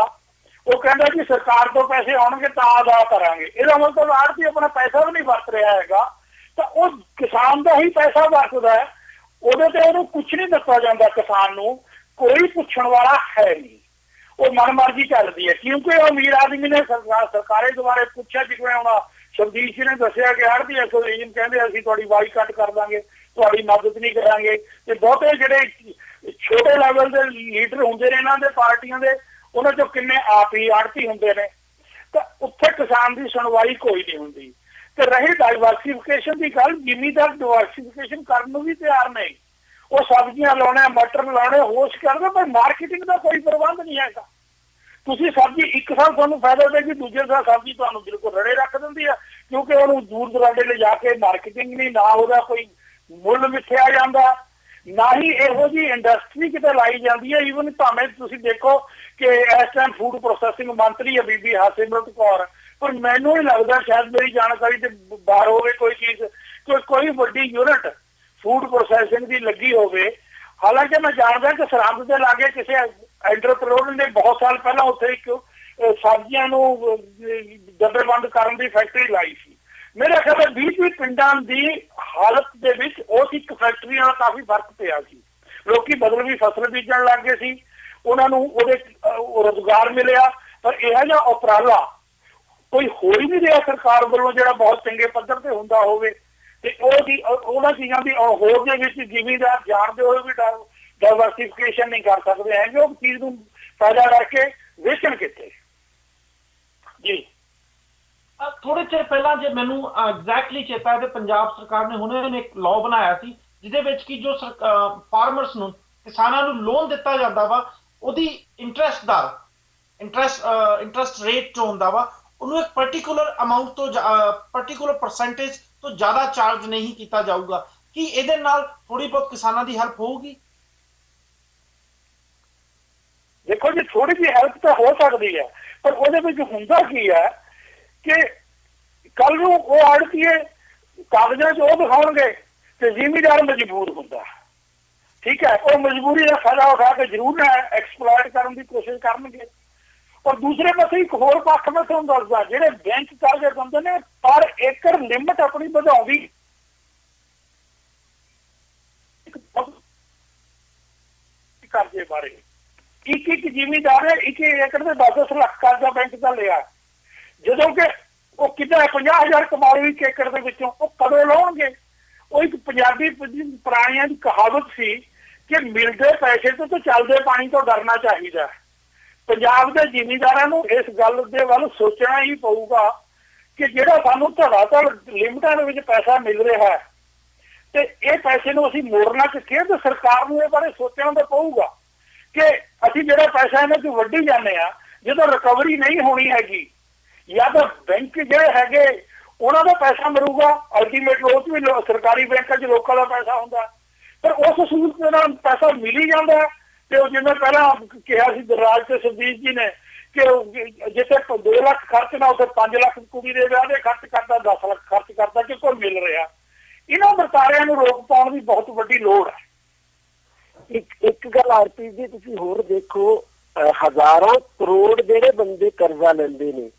ਉਹ ਕਹਿੰਦਾ ਜੀ ਸਰਕਾਰ ਤੋਂ ਪੈਸੇ ਆਉਣਗੇ ਤਾਂ ਅਦਾ ਕਰਾਂਗੇ। ਇਹਦਾ ਮਤਲਬ ਆੜਤੀ ਆਪਣਾ ਪੈਸਾ ਵੀ ਨਹੀਂ ਵਰਤ ਰਿਹਾ ਹੈਗਾ, ਤਾਂ ਉਹ ਕਿਸਾਨ ਦਾ ਹੀ ਪੈਸਾ ਵਰਤਦਾ ਹੈ, ਉਹਦੇ ਤੇ ਉਹਨੂੰ ਕੁਛ ਨਹੀਂ ਦਿੱਤਾ ਜਾਂਦਾ। ਕਿਸਾਨ ਨੂੰ ਕੋਈ ਪੁੱਛਣ ਵਾਲਾ ਹੈ ਨਹੀਂ, ਉਹ ਮਨਮਰਜ਼ੀ ਚੱਲਦੀ ਹੈ। ਕਿਉਂਕਿ ਉਹ ਅਮੀਰ ਆਦਮੀ ਨੇ ਸਰਕਾਰੇ ਦੁਆਰੇ ਪੁੱਛਿਆ, ਜਿਵੇਂ ਹੁਣ ਸ਼ਬਦੀਸ਼ ਜੀ ਨੇ ਦੱਸਿਆ ਕਿ ਆੜ੍ਹਤੀ ਐਸੋਸੀਏਸ਼ਨ ਕਹਿੰਦੇ ਅਸੀਂ ਤੁਹਾਡੀ ਬਾਈਕਾਟ ਕਰ ਦਾਂਗੇ, ਤੁਹਾਡੀ ਮਦਦ ਨਹੀਂ ਕਰਾਂਗੇ। ਤੇ ਬਹੁਤੇ ਜਿਹੜੇ ਛੋਟੇ ਲੈਵਲ ਦੇ ਲੀਡਰ ਹੁੰਦੇ ਨੇ ਇਹਨਾਂ ਦੇ ਪਾਰਟੀਆਂ ਦੇ, ਉਹਨਾਂ ਚੋਂ ਕਿੰਨੇ ਆਪ ਹੀ ਆੜ੍ਹਤੀ ਹੁੰਦੇ ਨੇ। ਤਾਂ ਉੱਥੇ ਕਿਸਾਨ ਦੀ ਸੁਣਵਾਈ ਕੋਈ ਨਹੀਂ ਹੁੰਦੀ। ਤੇ ਰਹੀ ਡਾਇਵਰਸੀਫਿਕੇਸ਼ਨ ਦੀ ਗੱਲ, ਜ਼ਿਮੀਂਦਾਰ ਡਾਇਵਰਸੀਫਿਕੇਸ਼ਨ ਕਰਨ ਨੂੰ ਵੀ ਤਿਆਰ ਨਹੀਂ। ਉਹ ਸਬਜ਼ੀਆਂ ਲਾਉਣੇ, ਮਟਰ ਲਾਉਣੇ, ਹੋਸ਼ ਕਰਦੇ, ਪਰ ਮਾਰਕੀਟਿੰਗ ਦਾ ਕੋਈ ਪ੍ਰਬੰਧ ਨਹੀਂ ਹੈਗਾ। ਤੁਸੀਂ ਸਬਜ਼ੀ ਇੱਕ ਸਾਲ ਤੁਹਾਨੂੰ ਫਾਇਦਾ ਦੇਗੀ, ਦੂਜੇ ਸਾਲ ਸਬਜ਼ੀ ਤੁਹਾਨੂੰ ਬਿਲਕੁਲ ਰੜੇ ਰੱਖ ਦਿੰਦੀ ਆ, ਕਿਉਂਕਿ ਉਹਨੂੰ ਦੂਰ ਦਰਾਡੇ ਲਿਜਾ ਕੇ ਮਾਰਕੀਟਿੰਗ ਨਹੀਂ, ਨਾ ਉਹਦਾ ਕੋਈ ਮੁੱਲ ਮਿੱਥਿਆ ਜਾਂਦਾ, ਨਾ ਹੀ ਇਹੋ ਜਿਹੀ ਇੰਡਸਟਰੀ ਕਿਤੇ ਲਾਈ ਜਾਂਦੀ ਹੈ। ਈਵਨ ਭਾਵੇਂ ਤੁਸੀਂ ਦੇਖੋ ਕਿ ਇਸ ਟਾਈਮ ਫੂਡ ਪ੍ਰੋਸੈਸਿੰਗ ਮੰਤਰੀ ਹੈ ਬੀਬੀ ਹਰਸਿਮਰਤ ਕੌਰ, ਪਰ ਮੈਨੂੰ ਨਹੀਂ ਲੱਗਦਾ, ਸ਼ਾਇਦ ਮੇਰੀ ਜਾਣਕਾਰੀ ਤੇ ਬਾਹਰ ਹੋਵੇ ਕੋਈ ਚੀਜ਼, ਕੋਈ ਵੱਡੀ ਯੂਨਿਟ ਫੂਡ ਪ੍ਰੋਸੈਸਿੰਗ ਦੀ ਲੱਗੀ ਹੋਵੇ। ਹਾਲਾਂਕਿ ਮੈਂ ਜਾਣਦਾ ਕਿ ਸਰਹੰਦ ਦੇ ਲਾਗੇ ਕਿਸੇ ਐਂਟਰਪ੍ਰੇਨਿਓਰ ਨੇ ਬਹੁਤ ਸਾਲ ਪਹਿਲਾਂ ਉੱਥੇ ਇੱਕ ਸਬਜ਼ੀਆਂ ਨੂੰ ਡੱਬੇਬੰਦ ਕਰਨ ਦੀ ਫੈਕਟਰੀ ਲਾਈ ਸੀ। ਮੇਰੇ ਖਿਆਲ ਨਾਲ 20 ਪਿੰਡਾਂ ਦੀ ਹਾਲਤ ਦੇ ਵਿੱਚ ਉਸ ਇੱਕ ਫੈਕਟਰੀ ਨਾਲ ਕਾਫੀ ਫਰਕ ਪਿਆ ਸੀ। ਲੋਕੀ ਬਦਲਵੀਂ ਫਸਲ ਬੀਜਣ ਲੱਗ ਗਏ ਸੀ, ਉਹਨਾਂ ਨੂੰ ਉਹਦੇ ਰੁਜ਼ਗਾਰ ਮਿਲਿਆ। ਪਰ ਇਹੋ ਜਿਹਾ ਉਪਰਾਲਾ ਕੋਈ ਹੋ ਹੀ ਨਹੀਂ ਰਿਹਾ ਸਰਕਾਰ ਵੱਲੋਂ ਜਿਹੜਾ ਬਹੁਤ ਚੰਗੇ ਪੱਧਰ ਤੇ ਹੁੰਦਾ ਹੋਵੇ। ਤੇ ਉਹਨਾਂ ਚੀਜ਼ਾਂ ਦੀ ਹੋਰ ਦੇ ਵਿੱਚ ਜ਼ਿਮੀਂਦਾਰ ਜਾਣਦੇ ਹੋਏ ਵੀ ਡਾਇਵਰਸੀਫਿਕੇਸ਼ਨ ਨਹੀਂ ਕਰ ਸਕਦੇ ਹੈਗੇ, ਉਹ ਚੀਜ਼ ਨੂੰ ਪੈਦਾ ਕਰਕੇ ਵੇਚਣ ਕਿੱਥੇ ਜੀ। ਥੋੜੇ ਚਿਰ ਪਹਿਲਾਂ, ਜੇ ਮੈਨੂੰ ਐਗਜ਼ੈਕਟਲੀ ਚੇਤਾ ਹੈ, ਤੇ ਪੰਜਾਬ ਸਰਕਾਰ ਨੇ ਹੁਣੇ ਇੱਕ ਲਾਅ ਬਣਾਇਆ ਸੀ ਜਿਹਦੇ ਵਿੱਚ ਕਿ ਜੋ ਫਾਰਮਰਸ ਨੂੰ, ਕਿਸਾਨਾਂ ਨੂੰ ਲੋਨ ਦਿੱਤਾ ਜਾਂਦਾ ਵਾ, ਉਹਦੀ ਇੰਟਰਸਟ ਰੇਟ ਜੋ ਹੁੰਦਾ ਵਾ, ਉਹਨੂੰ ਇੱਕ ਪਰਟੀਕੂਲਰ ਅਮਾਊਂਟ ਤੋਂ ਪਰਟੀਕੂਲਰ ਪਰਸੈਂਟੇਜ ਤੋਂ ਜ਼ਿਆਦਾ ਚਾਰਜ ਨਹੀਂ ਕੀਤਾ ਜਾਊਗਾ। ਕੀ ਇਹਦੇ ਨਾਲ ਥੋੜੀ ਬਹੁਤ ਕਿਸਾਨਾਂ ਦੀ ਹੈਲਪ ਹੋਊਗੀ? ਦੇਖੋ ਜੀ, ਥੋੜੀ ਜਿਹੀ ਹੈਲਪ ਤਾਂ ਹੋ ਸਕਦੀ ਹੈ, ਪਰ ਉਹਦੇ ਵਿੱਚ ਹੁੰਦਾ ਕੀ ਹੈ ਕਿ ਕੱਲ ਨੂੰ ਉਹ ਆੜ੍ਹਤੀਏ ਕਾਗਜ਼ਾਂ 'ਚ ਉਹ ਦਿਖਾਉਣਗੇ ਤੇ ਜ਼ਿਮੀਂਦਾਰ ਮਜਬੂਰ ਹੁੰਦਾ। ਠੀਕ ਹੈ, ਉਹ ਮਜਬੂਰੀ ਦਾ ਫਾਇਦਾ ਉਠਾ ਕੇ ਜ਼ਰੂਰ ਐਕਸਪਲੋਇਟ ਕਰਨ ਦੀ ਕੋਸ਼ਿਸ਼ ਕਰਨਗੇ। ਔਰ ਦੂਸਰੇ ਪਾਸੇ ਇੱਕ ਹੋਰ ਪੱਖ ਮੈਂ ਤੁਹਾਨੂੰ ਦੱਸਦਾ, ਜਿਹੜੇ ਬੈਂਕ ਕਰਜ਼ੇ ਦਿੰਦੇ ਨੇ, ਪਰ ਏਕੜ ਲਿਮਟ ਆਪਣੀ ਵਧਾਉਂਦੀ ਕਰਜ਼ੇ ਬਾਰੇ। ਇੱਕ ਜ਼ਿਮੀਂਦਾਰ ਨੇ 1 ਏਕੜ ਦੇ 10 ਲੱਖ ਕਰਜ਼ਾ ਬੈਂਕ ਦਾ ਲਿਆ, ਜਦੋਂ ਕਿ ਉਹ ਕਿੰਨਾ 50,000 ਕਮਾ ਲਓ 1 ਏਕੜ ਦੇ ਵਿੱਚੋਂ, ਉਹ ਕਦੋਂ ਲਾਉਣਗੇ? ਉਹ ਇੱਕ ਪੰਜਾਬੀ ਪੁਰਾਣੀਆਂ ਦੀ ਕਹਾਵਤ ਸੀ ਕਿ ਮਿਲਦੇ ਪੈਸੇ ਤੋਂ ਤੇ ਚੱਲਦੇ ਪਾਣੀ ਤੋਂ ਡਰਨਾ ਚਾਹੀਦਾ। ਪੰਜਾਬ ਦੇ ਜ਼ਿਮੀਂਦਾਰਾਂ ਨੂੰ ਇਸ ਗੱਲ ਦੇ ਵੱਲ ਸੋਚਣਾ ਹੀ ਪਊਗਾ ਕਿ ਜਿਹੜਾ ਸਾਨੂੰ ਧੜਾਧੜ ਲਿਮਟਾਂ ਦੇ ਵਿੱਚ ਪੈਸਾ ਮਿਲ ਰਿਹਾ ਹੈ ਤੇ ਇਹ ਪੈਸੇ ਨੂੰ ਅਸੀਂ ਮੋੜਨਾ ਕਿੱਥੇ, ਤੇ ਸਰਕਾਰ ਨੂੰ ਇਹ ਬਾਰੇ ਸੋਚਣਾ ਤਾਂ ਪਊਗਾ ਕਿ ਅਸੀਂ ਜਿਹੜਾ ਪੈਸਾ ਇਹਨਾਂ 'ਚ ਵੱਢੀ ਜਾਂਦੇ ਆ, ਜਦੋਂ ਰਿਕਵਰੀ ਨਹੀਂ ਹੋਣੀ ਹੈਗੀ, ਜਾਂ ਤਾਂ ਬੈਂਕ ਜਿਹੜੇ ਹੈਗੇ ਉਹਨਾਂ ਦਾ ਪੈਸਾ ਮਿਲੂਗਾ, ਅਲਟੀਮੇਟ ਉਹ 'ਚ ਵੀ ਸਰਕਾਰੀ ਬੈਂਕਾਂ 'ਚ ਲੋਕਾਂ ਦਾ ਪੈਸਾ ਹੁੰਦਾ, ਪਰ ਉਸ ਸਹੂਲਤ ਦੇ ਨਾਲ ਪੈਸਾ ਮਿਲ ਹੀ ਜਾਂਦਾ। ਤੇ ਉਹ ਜਿਵੇਂ ਪਹਿਲਾਂ ਕਿਹਾ ਸੀ ਦਰਾਜ ਤੇ ਸ਼ਬਦੀਸ਼ ਜੀ ਨੇ ਕਿ ਜਿੱਥੇ 2 ਲੱਖ ਖਰਚਣਾ ਉੱਥੇ 5 ਲੱਖ ਕੁੜੀ ਦੇ ਵਿਆਹ ਦੇ ਖਰਚ ਕਰਦਾ, 10 ਲੱਖ ਖਰਚ ਕਰਦਾ, ਕਿ ਕੋਈ ਮਿਲ ਰਿਹਾ। ਇਹਨਾਂ ਵਰਤਾਰਿਆਂ ਨੂੰ ਰੋਕ ਪਾਉਣ ਦੀ ਬਹੁਤ ਵੱਡੀ ਲੋੜ ਹੈ। ਇੱਕ ਗੱਲ ਆਰਪੀ ਜੀ ਤੁਸੀਂ ਹੋਰ ਦੇਖੋ, ਹਜ਼ਾਰਾਂ ਕਰੋੜ ਜਿਹੜੇ ਬੰਦੇ ਕਰਜ਼ਾ ਲੈਂਦੇ ਨੇ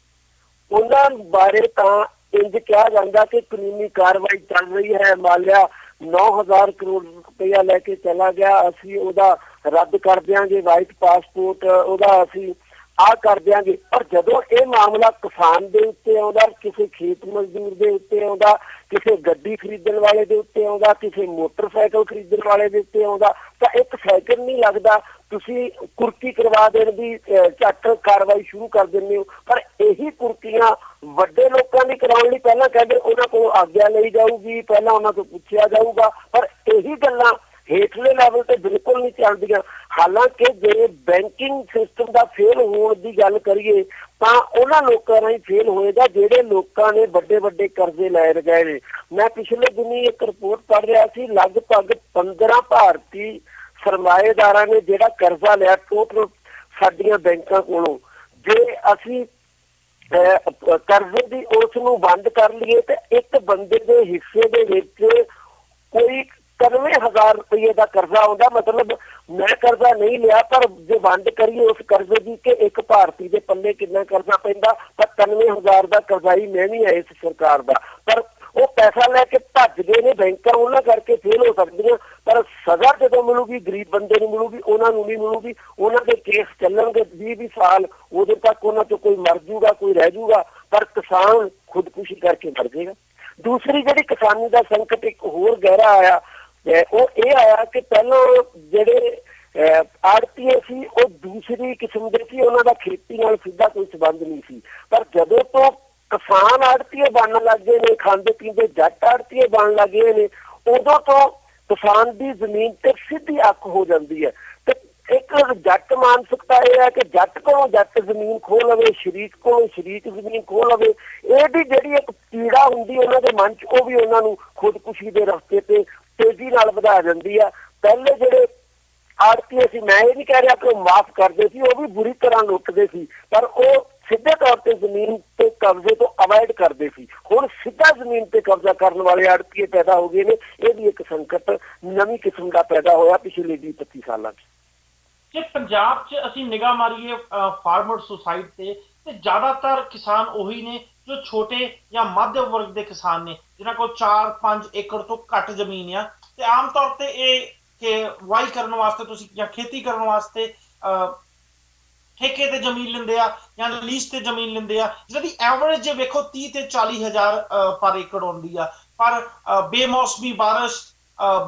ਉਹਨਾਂ ਬਾਰੇ ਤਾਂ ਇੰਜ ਕਿਹਾ ਜਾਂਦਾ ਕਿ ਕਾਨੂੰਨੀ ਕਾਰਵਾਈ ਚੱਲ ਰਹੀ ਹੈ। ਮੰਨ ਲਿਆ 9,000 ਕਰੋੜ ਰੁਪਇਆ ਲੈ ਕੇ ਚਲਾ ਗਿਆ, ਅਸੀਂ ਉਹਦਾ ਰੱਦ ਕਰ ਦਿਆਂਗੇ, ਵਾਈਟ ਪਾਸਪੋਰਟ ਉਹਦਾ ਅਸੀਂ ਆਹ ਕਰ ਦਿਆਂਗੇ। ਪਰ ਜਦੋਂ ਇਹ ਮਾਮਲਾ ਕਿਸਾਨ ਦੇ ਉੱਤੇ ਆਉਂਦਾ, ਕਿਸੇ ਖੇਤ ਮਜ਼ਦੂਰ ਦੇ ਉੱਤੇ ਆਉਂਦਾ, ਕਿਸੇ ਗੱਡੀ ਖਰੀਦਣ ਵਾਲੇ ਦੇ ਉੱਤੇ ਆਉਂਦਾ, ਕਿਸੇ ਮੋਟਰਸਾਈਕਲ ਖਰੀਦਣ ਵਾਲੇ ਦੇ ਉੱਤੇ ਆਉਂਦਾ, ਤਾਂ ਇੱਕ ਸਾਈਕਲ ਨਹੀਂ ਲੱਗਦਾ ਤੁਸੀਂ ਕੁਰਕੀ ਕਰਵਾ ਦੇਣ ਦੀ ਝੱਟ ਕਾਰਵਾਈ ਸ਼ੁਰੂ ਕਰ ਦਿੰਦੇ ਹੋ। ਪਰ ਇਹੀ ਕੁਰਕੀਆਂ ਵੱਡੇ ਲੋਕਾਂ ਦੀ ਕਰਾਉਣ ਲਈ ਪਹਿਲਾਂ ਕਹਿੰਦੇ ਉਹਨਾਂ ਕੋਲ ਆਗਿਆ ਲਈ ਜਾਊਗੀ, ਪਹਿਲਾਂ ਉਹਨਾਂ ਤੋਂ ਪੁੱਛਿਆ ਜਾਊਗਾ, ਪਰ ਇਹੀ ਗੱਲਾਂ ਹੇਠਲੇ ਲੈਵਲ ਤੇ ਬਿਲਕੁਲ ਨਹੀਂ ਚੱਲਦੀਆਂ। ਹਾਲਾਂਕਿ ਜੇ ਬੈਂਕਿੰਗ ਸਿਸਟਮ ਦਾ ਫੇਲ ਹੋਣ ਦੀ ਗੱਲ ਕਰੀਏ ਤਾਂ ਉਹਨਾਂ ਲੋਕਾਂ ਨਾਲ ਹੀ ਫੇਲ ਹੋਏਗਾ ਜਿਹੜੇ ਲੋਕਾਂ ਨੇ ਵੱਡੇ ਵੱਡੇ ਕਰਜ਼ੇ ਲੈ ਗਏ ਨੇ। ਮੈਂ ਪਿਛਲੇ ਦਿਨੀ ਇੱਕ ਰਿਪੋਰਟ ਪੜ੍ਹ ਰਿਹਾ ਸੀ, ਲਗਭਗ 15 ਭਾਰਤੀ ਸਰਮਾਏਦਾਰਾਂ ਨੇ ਜਿਹੜਾ ਕਰਜ਼ਾ ਲਿਆ ਟੋਟਲ ਸਾਡੀਆਂ ਬੈਂਕਾਂ ਕੋਲੋਂ, ਜੇ ਅਸੀਂ ਕਰਜ਼ੇ ਦੀ ਉਸ ਨੂੰ ਵੰਡ ਕਰ ਲਈਏ ਤੇ ਇੱਕ ਬੰਦੇ ਦੇ ਹਿੱਸੇ ਦੇ ਵਿੱਚ ਕੋਈ 91,000 ਰੁਪਏ ਦਾ ਕਰਜ਼ਾ ਆਉਂਦਾ। ਮਤਲਬ ਮੈਂ ਕਰਜ਼ਾ ਨਹੀਂ ਲਿਆ, ਪਰ ਜੇ ਵੰਡ ਕਰੀਏ ਉਸ ਕਰਜ਼ੇ ਦੀ ਕਿ ਇੱਕ ਭਾਰਤੀ ਦੇ ਪੱਲੇ ਕਿੰਨਾ ਕਰਜ਼ਾ ਪੈਂਦਾ, ਤਾਂ 91,000 ਦਾ ਕਰਜ਼ਾਈ ਮੈਂ ਵੀ ਹੈ ਇਸ ਸਰਕਾਰ ਦਾ। ਪਰ ਉਹ ਪੈਸਾ ਲੈ ਕੇ ਭੱਜ ਗਏ ਨੇ, ਬੈਂਕਾਂ ਉਹਨਾਂ ਕਰਕੇ ਫੇਲ ਹੋ ਸਕਦੀਆਂ, ਪਰ ਸਜ਼ਾ ਜਦੋਂ ਮਿਲੂਗੀ ਗਰੀਬ ਬੰਦੇ ਨੂੰ ਮਿਲੂਗੀ, ਉਹਨਾਂ ਨੂੰ ਨਹੀਂ ਮਿਲੂਗੀ। ਉਹਨਾਂ ਦੇ ਕੇਸ ਚੱਲਣਗੇ 20-20 ਸਾਲ, ਉਦੋਂ ਤੱਕ ਉਹਨਾਂ ਚੋਂ ਕੋਈ ਮਰ ਜੂਗਾ, ਕੋਈ ਰਹਿ ਜੂਗਾ, ਪਰ ਕਿਸਾਨ ਖੁਦਕੁਸ਼ੀ ਕਰਕੇ ਮਰ ਜਾਏਗਾ। ਦੂਸਰੀ ਜਿਹੜੀ ਕਿਸਾਨੀ ਦਾ ਸੰਕਟ ਇੱਕ ਹੋਰ ਗਹਿਰਾ ਆਇਆ, ਉਹ ਇਹ ਆਇਆ ਕਿ ਪਹਿਲਾਂ ਜਿਹੜੇ ਆੜਤੀਏ ਸੀ ਉਹ ਦੂਸਰੀ ਕਿਸਮ ਦੇ ਸੀ, ਉਹਨਾਂ ਦਾ ਖੇਤੀ ਨਾਲ ਸਿੱਧਾ ਕੋਈ ਸੰਬੰਧ ਨਹੀਂ ਸੀ। ਪਰ ਜਦੋਂ ਤੋਂ ਕਿਸਾਨ ਆੜਤੀਏ ਬਣਨ ਲੱਗ ਗਏ ਨੇ, ਖਾਂਦੇ ਪੀਂਦੇ ਜੱਟ ਆੜਤੀਏ ਬਣਨ ਲੱਗ ਗਏ ਨੇ, ਉਦੋਂ ਤੋਂ ਕਿਸਾਨ ਦੀ ਜ਼ਮੀਨ ਤੇ ਸਿੱਧੀ ਅੱਖ ਹੋ ਜਾਂਦੀ ਹੈ। ਤੇ ਇੱਕ ਜੱਟ ਮਾਨਸਿਕਤਾ ਇਹ ਹੈ ਕਿ ਜੱਟ ਕੋਲੋਂ ਜੱਟ ਜ਼ਮੀਨ ਖੋਹ ਲਵੇ, ਸ਼ਰੀਕ ਕੋਲੋਂ ਸ਼ਰੀਕ ਜ਼ਮੀਨ ਖੋਹ ਲਵੇ। ਇਹਦੀ ਜਿਹੜੀ ਇੱਕ ਪੀੜਾ ਹੁੰਦੀ ਉਹਨਾਂ ਦੇ ਮਨ 'ਚ, ਉਹ ਵੀ ਉਹਨਾਂ ਨੂੰ ਖੁਦਕੁਸ਼ੀ ਦੇ ਰਸਤੇ ਤੇ ਤੇਜ਼ੀ ਨਾਲ ਵਧਾ ਜਾਂਦੀ ਆ। ਪਹਿਲੇ ਜਿਹੜੇ ਆੜਤੀਏ ਸੀ, ਮੈਂ ਇਹ ਨਹੀਂ ਕਹਿ ਰਿਹਾ ਕਿ ਉਹ ਮਾਫ ਕਰਦੇ ਸੀ, ਉਹ ਵੀ ਬੁਰੀ ਤਰ੍ਹਾਂ ਲੁੱਟਦੇ ਸੀ, ਪਰ ਉਹ ਸਿੱਧੇ ਤੌਰ ਤੇ ਜ਼ਮੀਨ ਤੇ ਕਬਜ਼ੇ ਤੋਂ ਅਵੋਇਡ ਕਰਦੇ ਸੀ। ਹੁਣ ਸਿੱਧਾ ਜ਼ਮੀਨ ਤੇ ਕਬਜ਼ਾ ਕਰਨ ਵਾਲੇ ਆੜਤੀਏ ਪੈਦਾ ਹੋ ਗਏ ਨੇ। ਇਹ ਵੀ ਇੱਕ ਸੰਕਟ ਨਵੀਂ ਕਿਸਮ ਦਾ ਪੈਦਾ ਹੋਇਆ ਪਿਛਲੇ 20-25 ਸਾਲਾਂ 'ਚ। ਜੇ ਪੰਜਾਬ 'ਚ ਅਸੀਂ ਨਿਗਾਹ ਮਾਰੀਏ ਫਾਰਮਰ ਸੁਸਾਇਟੀ ਤੇ ਜ਼ਿਆਦਾਤਰ ਕਿਸਾਨ ਉਹੀ ਨੇ ਜੋ ਛੋਟੇ ਜਾਂ ਮੱਧਮ ਵਰਗ ਦੇ ਕਿਸਾਨ ਨੇ, ਜਿਨ੍ਹਾਂ ਕੋਲ 4-5 ਏਕੜ ਤੋਂ ਘੱਟ ਜ਼ਮੀਨ ਆ, ਤੇ ਆਮ ਤੌਰ ਤੇ ਇਹ ਕਿ ਵਾਈ ਕਰਨ ਵਾਸਤੇ ਤੁਸੀਂ ਜਾਂ ਖੇਤੀ ਕਰਨ ਵਾਸਤੇ ਠੇਕੇ ਤੇ ਜ਼ਮੀਨ ਲੈਂਦੇ ਆ ਜਾਂ ਲੀਜ਼ ਤੇ ਜ਼ਮੀਨ ਲੈਂਦੇ ਆ, ਜਿਹਦੀ ਐਵਰੇਜ ਜੇ ਵੇਖੋ 30 ਤੇ 40 ਹਜ਼ਾਰ ਪਰ ਏਕੜ ਆਉਂਦੀ ਆ। ਪਰ ਬੇਮੌਸਮੀ ਬਾਰਿਸ਼,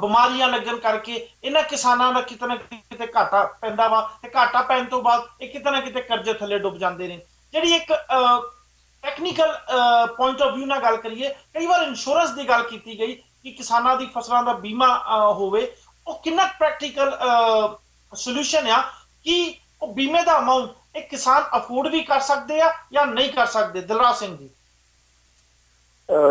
ਬਿਮਾਰੀਆਂ ਲੱਗਣ ਕਰਕੇ ਇਹਨਾਂ ਕਿਸਾਨਾਂ ਦਾ ਕਿਤੇ ਨਾ ਕਿਤੇ ਘਾਟਾ ਪੈਂਦਾ ਵਾ, ਤੇ ਘਾਟਾ ਪੈਣ ਤੋਂ ਬਾਅਦ ਇਹ ਕਿਤੇ ਨਾ ਕਿਤੇ ਕਰਜ਼ੇ ਥੱਲੇ ਡੁੱਬ ਜਾਂਦੇ ਨੇ। ਜਿਹੜੀ ਇੱਕ ਟੈਕਨੀਕਲ ਪੁਆਇੰਟ ਆਫ ਵਿਊ ਨਾਲ ਗੱਲ ਕਰੀਏ, ਕਈ ਵਾਰ ਇੰਸ਼ੋਰੈਂਸ ਦੀ ਗੱਲ ਕੀਤੀ ਗਈ ਕਿ ਕਿਸਾਨਾਂ ਦੀ ਫਸਲਾਂ ਦਾ ਬੀਮਾ ਹੋਵੇ, ਉਹ ਕਿੰਨਾ ਪ੍ਰੈਕਟੀਕਲ ਸੋਲੂਸ਼ਨ ਆ ਕਿ ਉਹ ਬੀਮੇ ਦਾ ਅਮਾਉਂਟ ਇੱਕ ਕਿਸਾਨ ਅਫੋਰਡ ਵੀ ਕਰ ਸਕਦੇ ਆ ਜਾਂ ਨਹੀਂ ਕਰ ਸਕਦੇ? ਦਿਲਰਾਜ ਸਿੰਘ ਜੀ।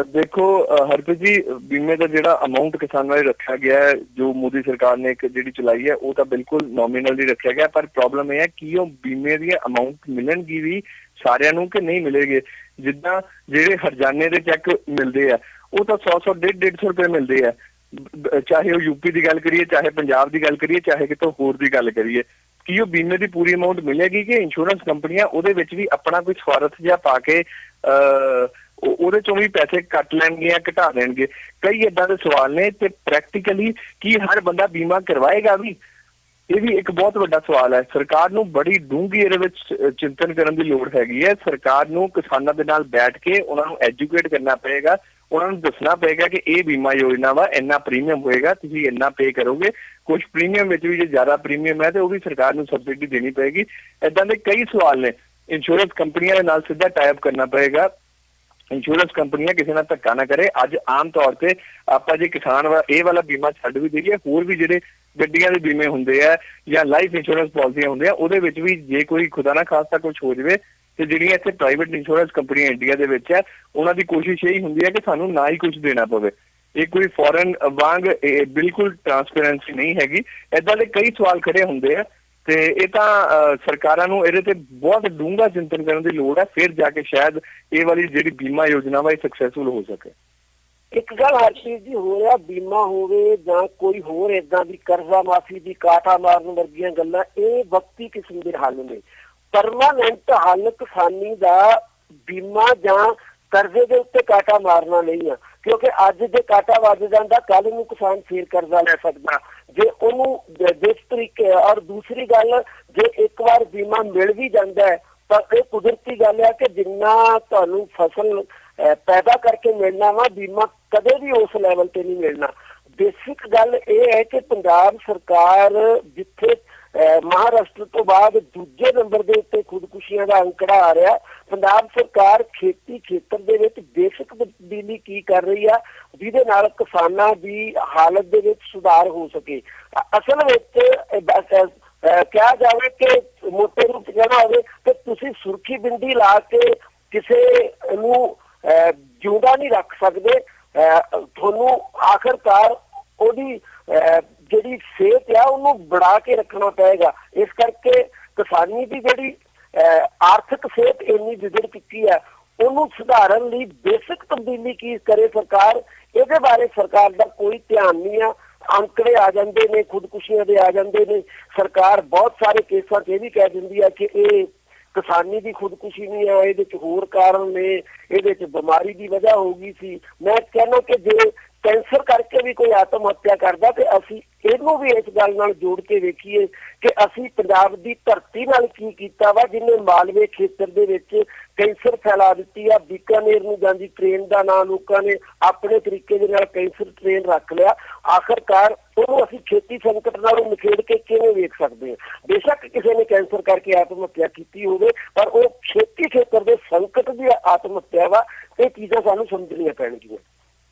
ਦੇਖੋ ਹਰਪ੍ਰੀਤ ਜੀ, ਬੀਮੇ ਦਾ ਜਿਹੜਾ ਅਮਾਉਂਟ ਕਿਸਾਨਾਂ ਲਈ ਰੱਖਿਆ ਗਿਆ ਹੈ, ਜੋ ਮੋਦੀ ਸਰਕਾਰ ਨੇ ਇੱਕ ਜਿਹੜੀ ਚਲਾਈ ਹੈ, ਉਹ ਤਾਂ ਬਿਲਕੁਲ ਨੋਮੀਨਲੀ ਰੱਖਿਆ ਗਿਆ। ਪਰ ਪ੍ਰੋਬਲਮ ਇਹ ਹੈ ਕਿ ਉਹ ਬੀਮੇ ਦੀਆਂ ਅਮਾਉਂਟ ਮਿਲਣਗੀ ਵੀ ਸਾਰਿਆਂ ਨੂੰ ਕਿ ਨਹੀਂ ਮਿਲੇਗੇ। ਜਿੱਦਾਂ ਜਿਹੜੇ ਹਰਜਾਨੇ ਦੇ ਚੈੱਕ ਮਿਲਦੇ ਆ, ਉਹ ਤਾਂ 100-100, 150-150 ਰੁਪਏ ਮਿਲਦੇ ਆ, ਚਾਹੇ ਉਹ ਯੂਪੀ ਦੀ ਗੱਲ ਕਰੀਏ, ਚਾਹੇ ਪੰਜਾਬ ਦੀ ਗੱਲ ਕਰੀਏ, ਚਾਹੇ ਕਿਤੋਂ ਹੋਰ ਦੀ ਗੱਲ ਕਰੀਏ। ਕੀ ਉਹ ਬੀਮੇ ਦੀ ਪੂਰੀ ਅਮਾਉਂਟ ਮਿਲੇਗੀ ਕਿ ਇੰਸ਼ੋਰੈਂਸ ਕੰਪਨੀਆਂ ਉਹਦੇ ਵਿੱਚ ਵੀ ਆਪਣਾ ਕੋਈ ਸਵਾਰਥ ਜਿਹਾ ਪਾ ਕੇ ਉਹਦੇ ਚੋਂ ਵੀ ਪੈਸੇ ਕੱਟ ਲੈਣਗੇ, ਘਟਾ ਦੇਣਗੇ? ਕਈ ਏਦਾਂ ਦੇ ਸਵਾਲ ਨੇ। ਤੇ ਪ੍ਰੈਕਟੀਕਲੀ ਕੀ ਹਰ ਬੰਦਾ ਬੀਮਾ ਕਰਵਾਏਗਾ ਵੀ? ਇਹ ਵੀ ਇੱਕ ਬਹੁਤ ਵੱਡਾ ਸਵਾਲ ਹੈ। ਸਰਕਾਰ ਨੂੰ ਬੜੀ ਡੂੰਘੀ ਇਹਦੇ ਵਿੱਚ ਚਿੰਤਨ ਕਰਨ ਦੀ ਲੋੜ ਹੈਗੀ ਹੈ। ਸਰਕਾਰ ਨੂੰ ਕਿਸਾਨਾਂ ਦੇ ਨਾਲ ਬੈਠ ਕੇ ਉਹਨਾਂ ਨੂੰ ਐਜੂਕੇਟ ਕਰਨਾ ਪਏਗਾ, ਉਹਨਾਂ ਨੂੰ ਦੱਸਣਾ ਪਏਗਾ ਕਿ ਇਹ ਬੀਮਾ ਯੋਜਨਾ ਵਾ, ਇੰਨਾ ਪ੍ਰੀਮੀਅਮ ਹੋਏਗਾ, ਤੁਸੀਂ ਇੰਨਾ ਪੇ ਕਰੋਗੇ। ਕੁਝ ਪ੍ਰੀਮੀਅਮ ਵਿੱਚ ਵੀ ਜੇ ਜ਼ਿਆਦਾ ਪ੍ਰੀਮੀਅਮ ਹੈ ਤੇ ਉਹ ਵੀ ਸਰਕਾਰ ਨੂੰ ਸਬਸਿਡੀ ਦੇਣੀ ਪਏਗੀ। ਏਦਾਂ ਦੇ ਕਈ ਸਵਾਲ ਨੇ। ਇੰਸ਼ੋਰੈਂਸ ਕੰਪਨੀਆਂ ਦੇ ਨਾਲ ਸਿੱਧਾ ਟਾਈ ਅਪ ਕਰਨਾ ਪਏਗਾ। ਇੰਸ਼ੋਰੈਂਸ ਕੰਪਨੀਆਂ ਕਿਸੇ ਨਾਲ ਧੱਕਾ ਨਾ ਕਰੇ। ਅੱਜ ਆਮ ਤੌਰ ਤੇ ਆਪਾਂ ਜੇ ਕਿਸਾਨ ਇਹ ਵਾਲਾ ਬੀਮਾ ਛੱਡ ਵੀ ਦੇਈਏ, ਹੋਰ ਵੀ ਜਿਹੜੇ ਗੱਡੀਆਂ ਦੇ ਬੀਮੇ ਹੁੰਦੇ ਆ ਜਾਂ ਲਾਈਫ ਇੰਸ਼ੋਰੈਂਸ ਪਾਲਿਸੀਆਂ ਹੁੰਦੀਆਂ, ਉਹਦੇ ਵਿੱਚ ਵੀ ਜੇ ਕੋਈ ਖੁਦਾ ਨਾ ਖਾਸਤਾ ਕੁਝ ਹੋ ਜਾਵੇ, ਤੇ ਜਿਹੜੀਆਂ ਇੱਥੇ ਪ੍ਰਾਈਵੇਟ ਇੰਸ਼ੋਰੈਂਸ ਕੰਪਨੀਆਂ ਇੰਡੀਆ ਦੇ ਵਿੱਚ ਹੈ, ਉਹਨਾਂ ਦੀ ਕੋਸ਼ਿਸ਼ ਇਹੀ ਹੁੰਦੀ ਹੈ ਕਿ ਸਾਨੂੰ ਨਾ ਹੀ ਕੁਝ ਦੇਣਾ ਪਵੇ। ਇਹ ਕੋਈ ਫੋਰਨ ਵਾਂਗ ਬਿਲਕੁਲ ਟਰਾਂਸਪੇਰੈਂਸੀ ਨਹੀਂ ਹੈਗੀ। ਏਦਾਂ ਦੇ ਕਈ ਸਵਾਲ ਖੜੇ ਹੁੰਦੇ ਆ, ਤੇ ਇਹ ਤਾਂ ਸਰਕਾਰਾਂ ਨੂੰ ਇਹਦੇ ਤੇ ਬਹੁਤ ਡੂੰਘਾ ਚਿੰਤਨ ਕਰਨ ਦੀ ਲੋੜ ਹੈ, ਫਿਰ ਜਾ ਕੇ ਸ਼ਾਇਦ ਇਹ ਵਾਲੀ ਜਿਹੜੀ ਬੀਮਾ ਯੋਜਨਾ ਵਾ ਇਹ ਸਕਸੈਸਫੁਲ ਹੋ ਸਕੇ। ਇੱਕ ਗੱਲ ਹਰਸ਼ੀਤ ਜੀ ਹੋ ਰਿਹਾ, ਬੀਮਾ ਹੋਵੇ ਜਾਂ ਕੋਈ ਹੋਰ ਏਦਾਂ ਦੀ ਕਰਜ਼ਾ ਮਾਫੀ ਦੀ, ਕਾਟਾ ਮਾਰਨ ਵਰਗੀਆਂ ਗੱਲਾਂ, ਇਹ ਵਕਤੀ ਕਿਸਮ ਦੇ ਹੱਲ ਨੇ। ਪਰਮਾਨੈਂਟ ਹੱਲ ਕਿਸਾਨੀ ਦਾ ਬੀਮਾ ਜਾਂ ਕਰਜ਼ੇ ਦੇ ਉੱਤੇ ਕਾਟਾ ਮਾਰਨਾ ਨਹੀਂ ਆ, ਕਿਉਂਕਿ ਅੱਜ ਜੇ ਕਾਟਾ ਵੱਜ ਜਾਂਦਾ, ਕੱਲ ਨੂੰ ਕਿਸਾਨ ਫੇਰ ਕਰਜ਼ਾ ਲੈ ਸਕਦਾ ਜੇ ਉਹਨੂੰ ਜਿਸ ਤਰੀਕੇ। ਔਰ ਦੂਸਰੀ ਗੱਲ, ਜੇ ਇੱਕ ਵਾਰ ਬੀਮਾ ਮਿਲ ਵੀ ਜਾਂਦਾ ਹੈ ਤਾਂ ਇਹ ਕੁਦਰਤੀ ਗੱਲ ਹੈ ਕਿ ਜਿੰਨਾ ਤੁਹਾਨੂੰ ਫਸਲ ਪੈਦਾ ਕਰਕੇ ਮਿਲਣਾ ਵਾ, ਬੀਮਾ ਕਦੇ ਵੀ ਉਸ ਲੈਵਲ ਤੇ ਨਹੀਂ ਮਿਲਣਾ। ਬੇਸਿਕ ਗੱਲ ਇਹ ਹੈ ਕਿ ਪੰਜਾਬ ਸਰਕਾਰ ਜਿੱਥੇ ਮਹਾਰਾਸ਼ਟਰ ਤੋਂ ਬਾਅਦ ਦੂਜੇ ਨੰਬਰ ਦੇ ਉੱਤੇ ਖੁਦਕੁਸ਼ੀਆਂ ਦਾ ਅੰਕੜਾ ਆ ਰਿਹਾ, ਪੰਜਾਬ ਸਰਕਾਰ ਖੇਤੀ ਖੇਤਰ ਦੇ ਵਿੱਚ ਬੇਸਿਕ ਤਬਦੀਲੀ ਕੀ ਕਰ ਰਹੀ ਆ ਜਿਹਦੇ ਨਾਲ ਕਿਸਾਨਾਂ ਦੀ ਹਾਲਤ ਦੇ ਵਿੱਚ ਸੁਧਾਰ ਹੋ ਸਕੇ। ਅਸਲ ਵਿੱਚ ਕਿਹਾ ਜਾਵੇ ਕਿ ਮੋਟੇ ਰੂਪ ਚ ਕਹਿਣਾ ਹੋਵੇ ਕਿ ਤੁਸੀਂ ਸੁਰਖੀ ਬਿੰਦੀ ਲਾ ਕੇ ਕਿਸੇ ਨੂੰ ਜਿਉਂਦਾ ਨਹੀਂ ਰੱਖ ਸਕਦੇ। ਤੁਹਾਨੂੰ ਆਖਰਕਾਰ ਉਹਦੀ ਜਿਹੜੀ ਸਿਹਤ ਆ ਉਹਨੂੰ ਬਣਾ ਕੇ ਰੱਖਣਾ ਪਏਗਾ। ਇਸ ਕਰਕੇ ਕਿਸਾਨੀ ਦੀ ਜਿਹੜੀ ਆਰਥਿਕ ਸਿਹਤ ਇੰਨੀ ਵਿਗੜ ਚੁੱਕੀ ਹੈ, ਉਹਨੂੰ ਸੁਧਾਰਨ ਲਈ ਬੇਸਿਕ ਤਬਦੀਲੀ ਕੀ ਕਰੇ ਸਰਕਾਰ, ਇਹਦੇ ਬਾਰੇ ਸਰਕਾਰ ਦਾ ਕੋਈ ਧਿਆਨ ਨਹੀਂ ਆ। ਅੰਕੜੇ ਆ ਜਾਂਦੇ ਨੇ, ਖੁਦਕੁਸ਼ੀਆਂ ਦੇ ਆ ਜਾਂਦੇ ਨੇ। ਸਰਕਾਰ ਬਹੁਤ ਸਾਰੇ ਕੇਸਾਂ 'ਚ ਇਹ ਵੀ ਕਹਿ ਦਿੰਦੀ ਹੈ ਕਿ ਇਹ ਕਿਸਾਨੀ ਦੀ ਖੁਦਕੁਸ਼ੀ ਨਹੀਂ ਆ, ਇਹਦੇ ਚ ਹੋਰ ਕਾਰਨ ਨੇ, ਇਹਦੇ ਚ ਬਿਮਾਰੀ ਦੀ ਵਜ੍ਹਾ ਹੋ ਗਈ ਸੀ। ਮੈਂ ਕਹਿੰਦਾ ਕਿ ਜੇ ਕੈਂਸਰ ਕਰਕੇ ਵੀ ਕੋਈ ਆਤਮ ਹੱਤਿਆ ਕਰਦਾ ਤੇ ਅਸੀਂ ਇਹਨੂੰ ਵੀ ਇਸ ਗੱਲ ਨਾਲ ਜੋੜ ਕੇ ਵੇਖੀਏ ਕਿ ਅਸੀਂ ਪੰਜਾਬ ਦੀ ਧਰਤੀ ਨਾਲ ਕੀ ਕੀਤਾ ਵਾ, ਜਿਹਨੇ ਮਾਲਵੇ ਖੇਤਰ ਦੇ ਵਿੱਚ ਕੈਂਸਰ ਫੈਲਾ ਦਿੱਤੀ ਆ। ਬੀਕਾਨੇਰ ਨੂੰ ਜਾਂਦੀ ਟ੍ਰੇਨ ਦਾ ਨਾਂ ਲੋਕਾਂ ਨੇ ਆਪਣੇ ਤਰੀਕੇ ਦੇ ਨਾਲ ਕੈਂਸਰ ਟ੍ਰੇਨ ਰੱਖ ਲਿਆ। ਆਖਰਕਾਰ ਉਹਨੂੰ ਅਸੀਂ ਖੇਤੀ ਸੰਕਟ ਨਾਲੋਂ ਨਿਖੇੜ ਕੇ ਕਿਵੇਂ ਵੇਖ ਸਕਦੇ ਹਾਂ? ਬੇਸ਼ੱਕ ਕਿਸੇ ਨੇ ਕੈਂਸਰ ਕਰਕੇ ਆਤਮ ਹੱਤਿਆ ਕੀਤੀ ਹੋਵੇ, ਪਰ ਉਹ ਖੇਤੀ ਖੇਤਰ ਦੇ ਸੰਕਟ ਦੀ ਆਤਮ ਹੱਤਿਆ ਵਾ। ਇਹ ਚੀਜ਼ਾਂ ਸਾਨੂੰ ਸਮਝਣੀਆਂ ਪੈਣਗੀਆਂ।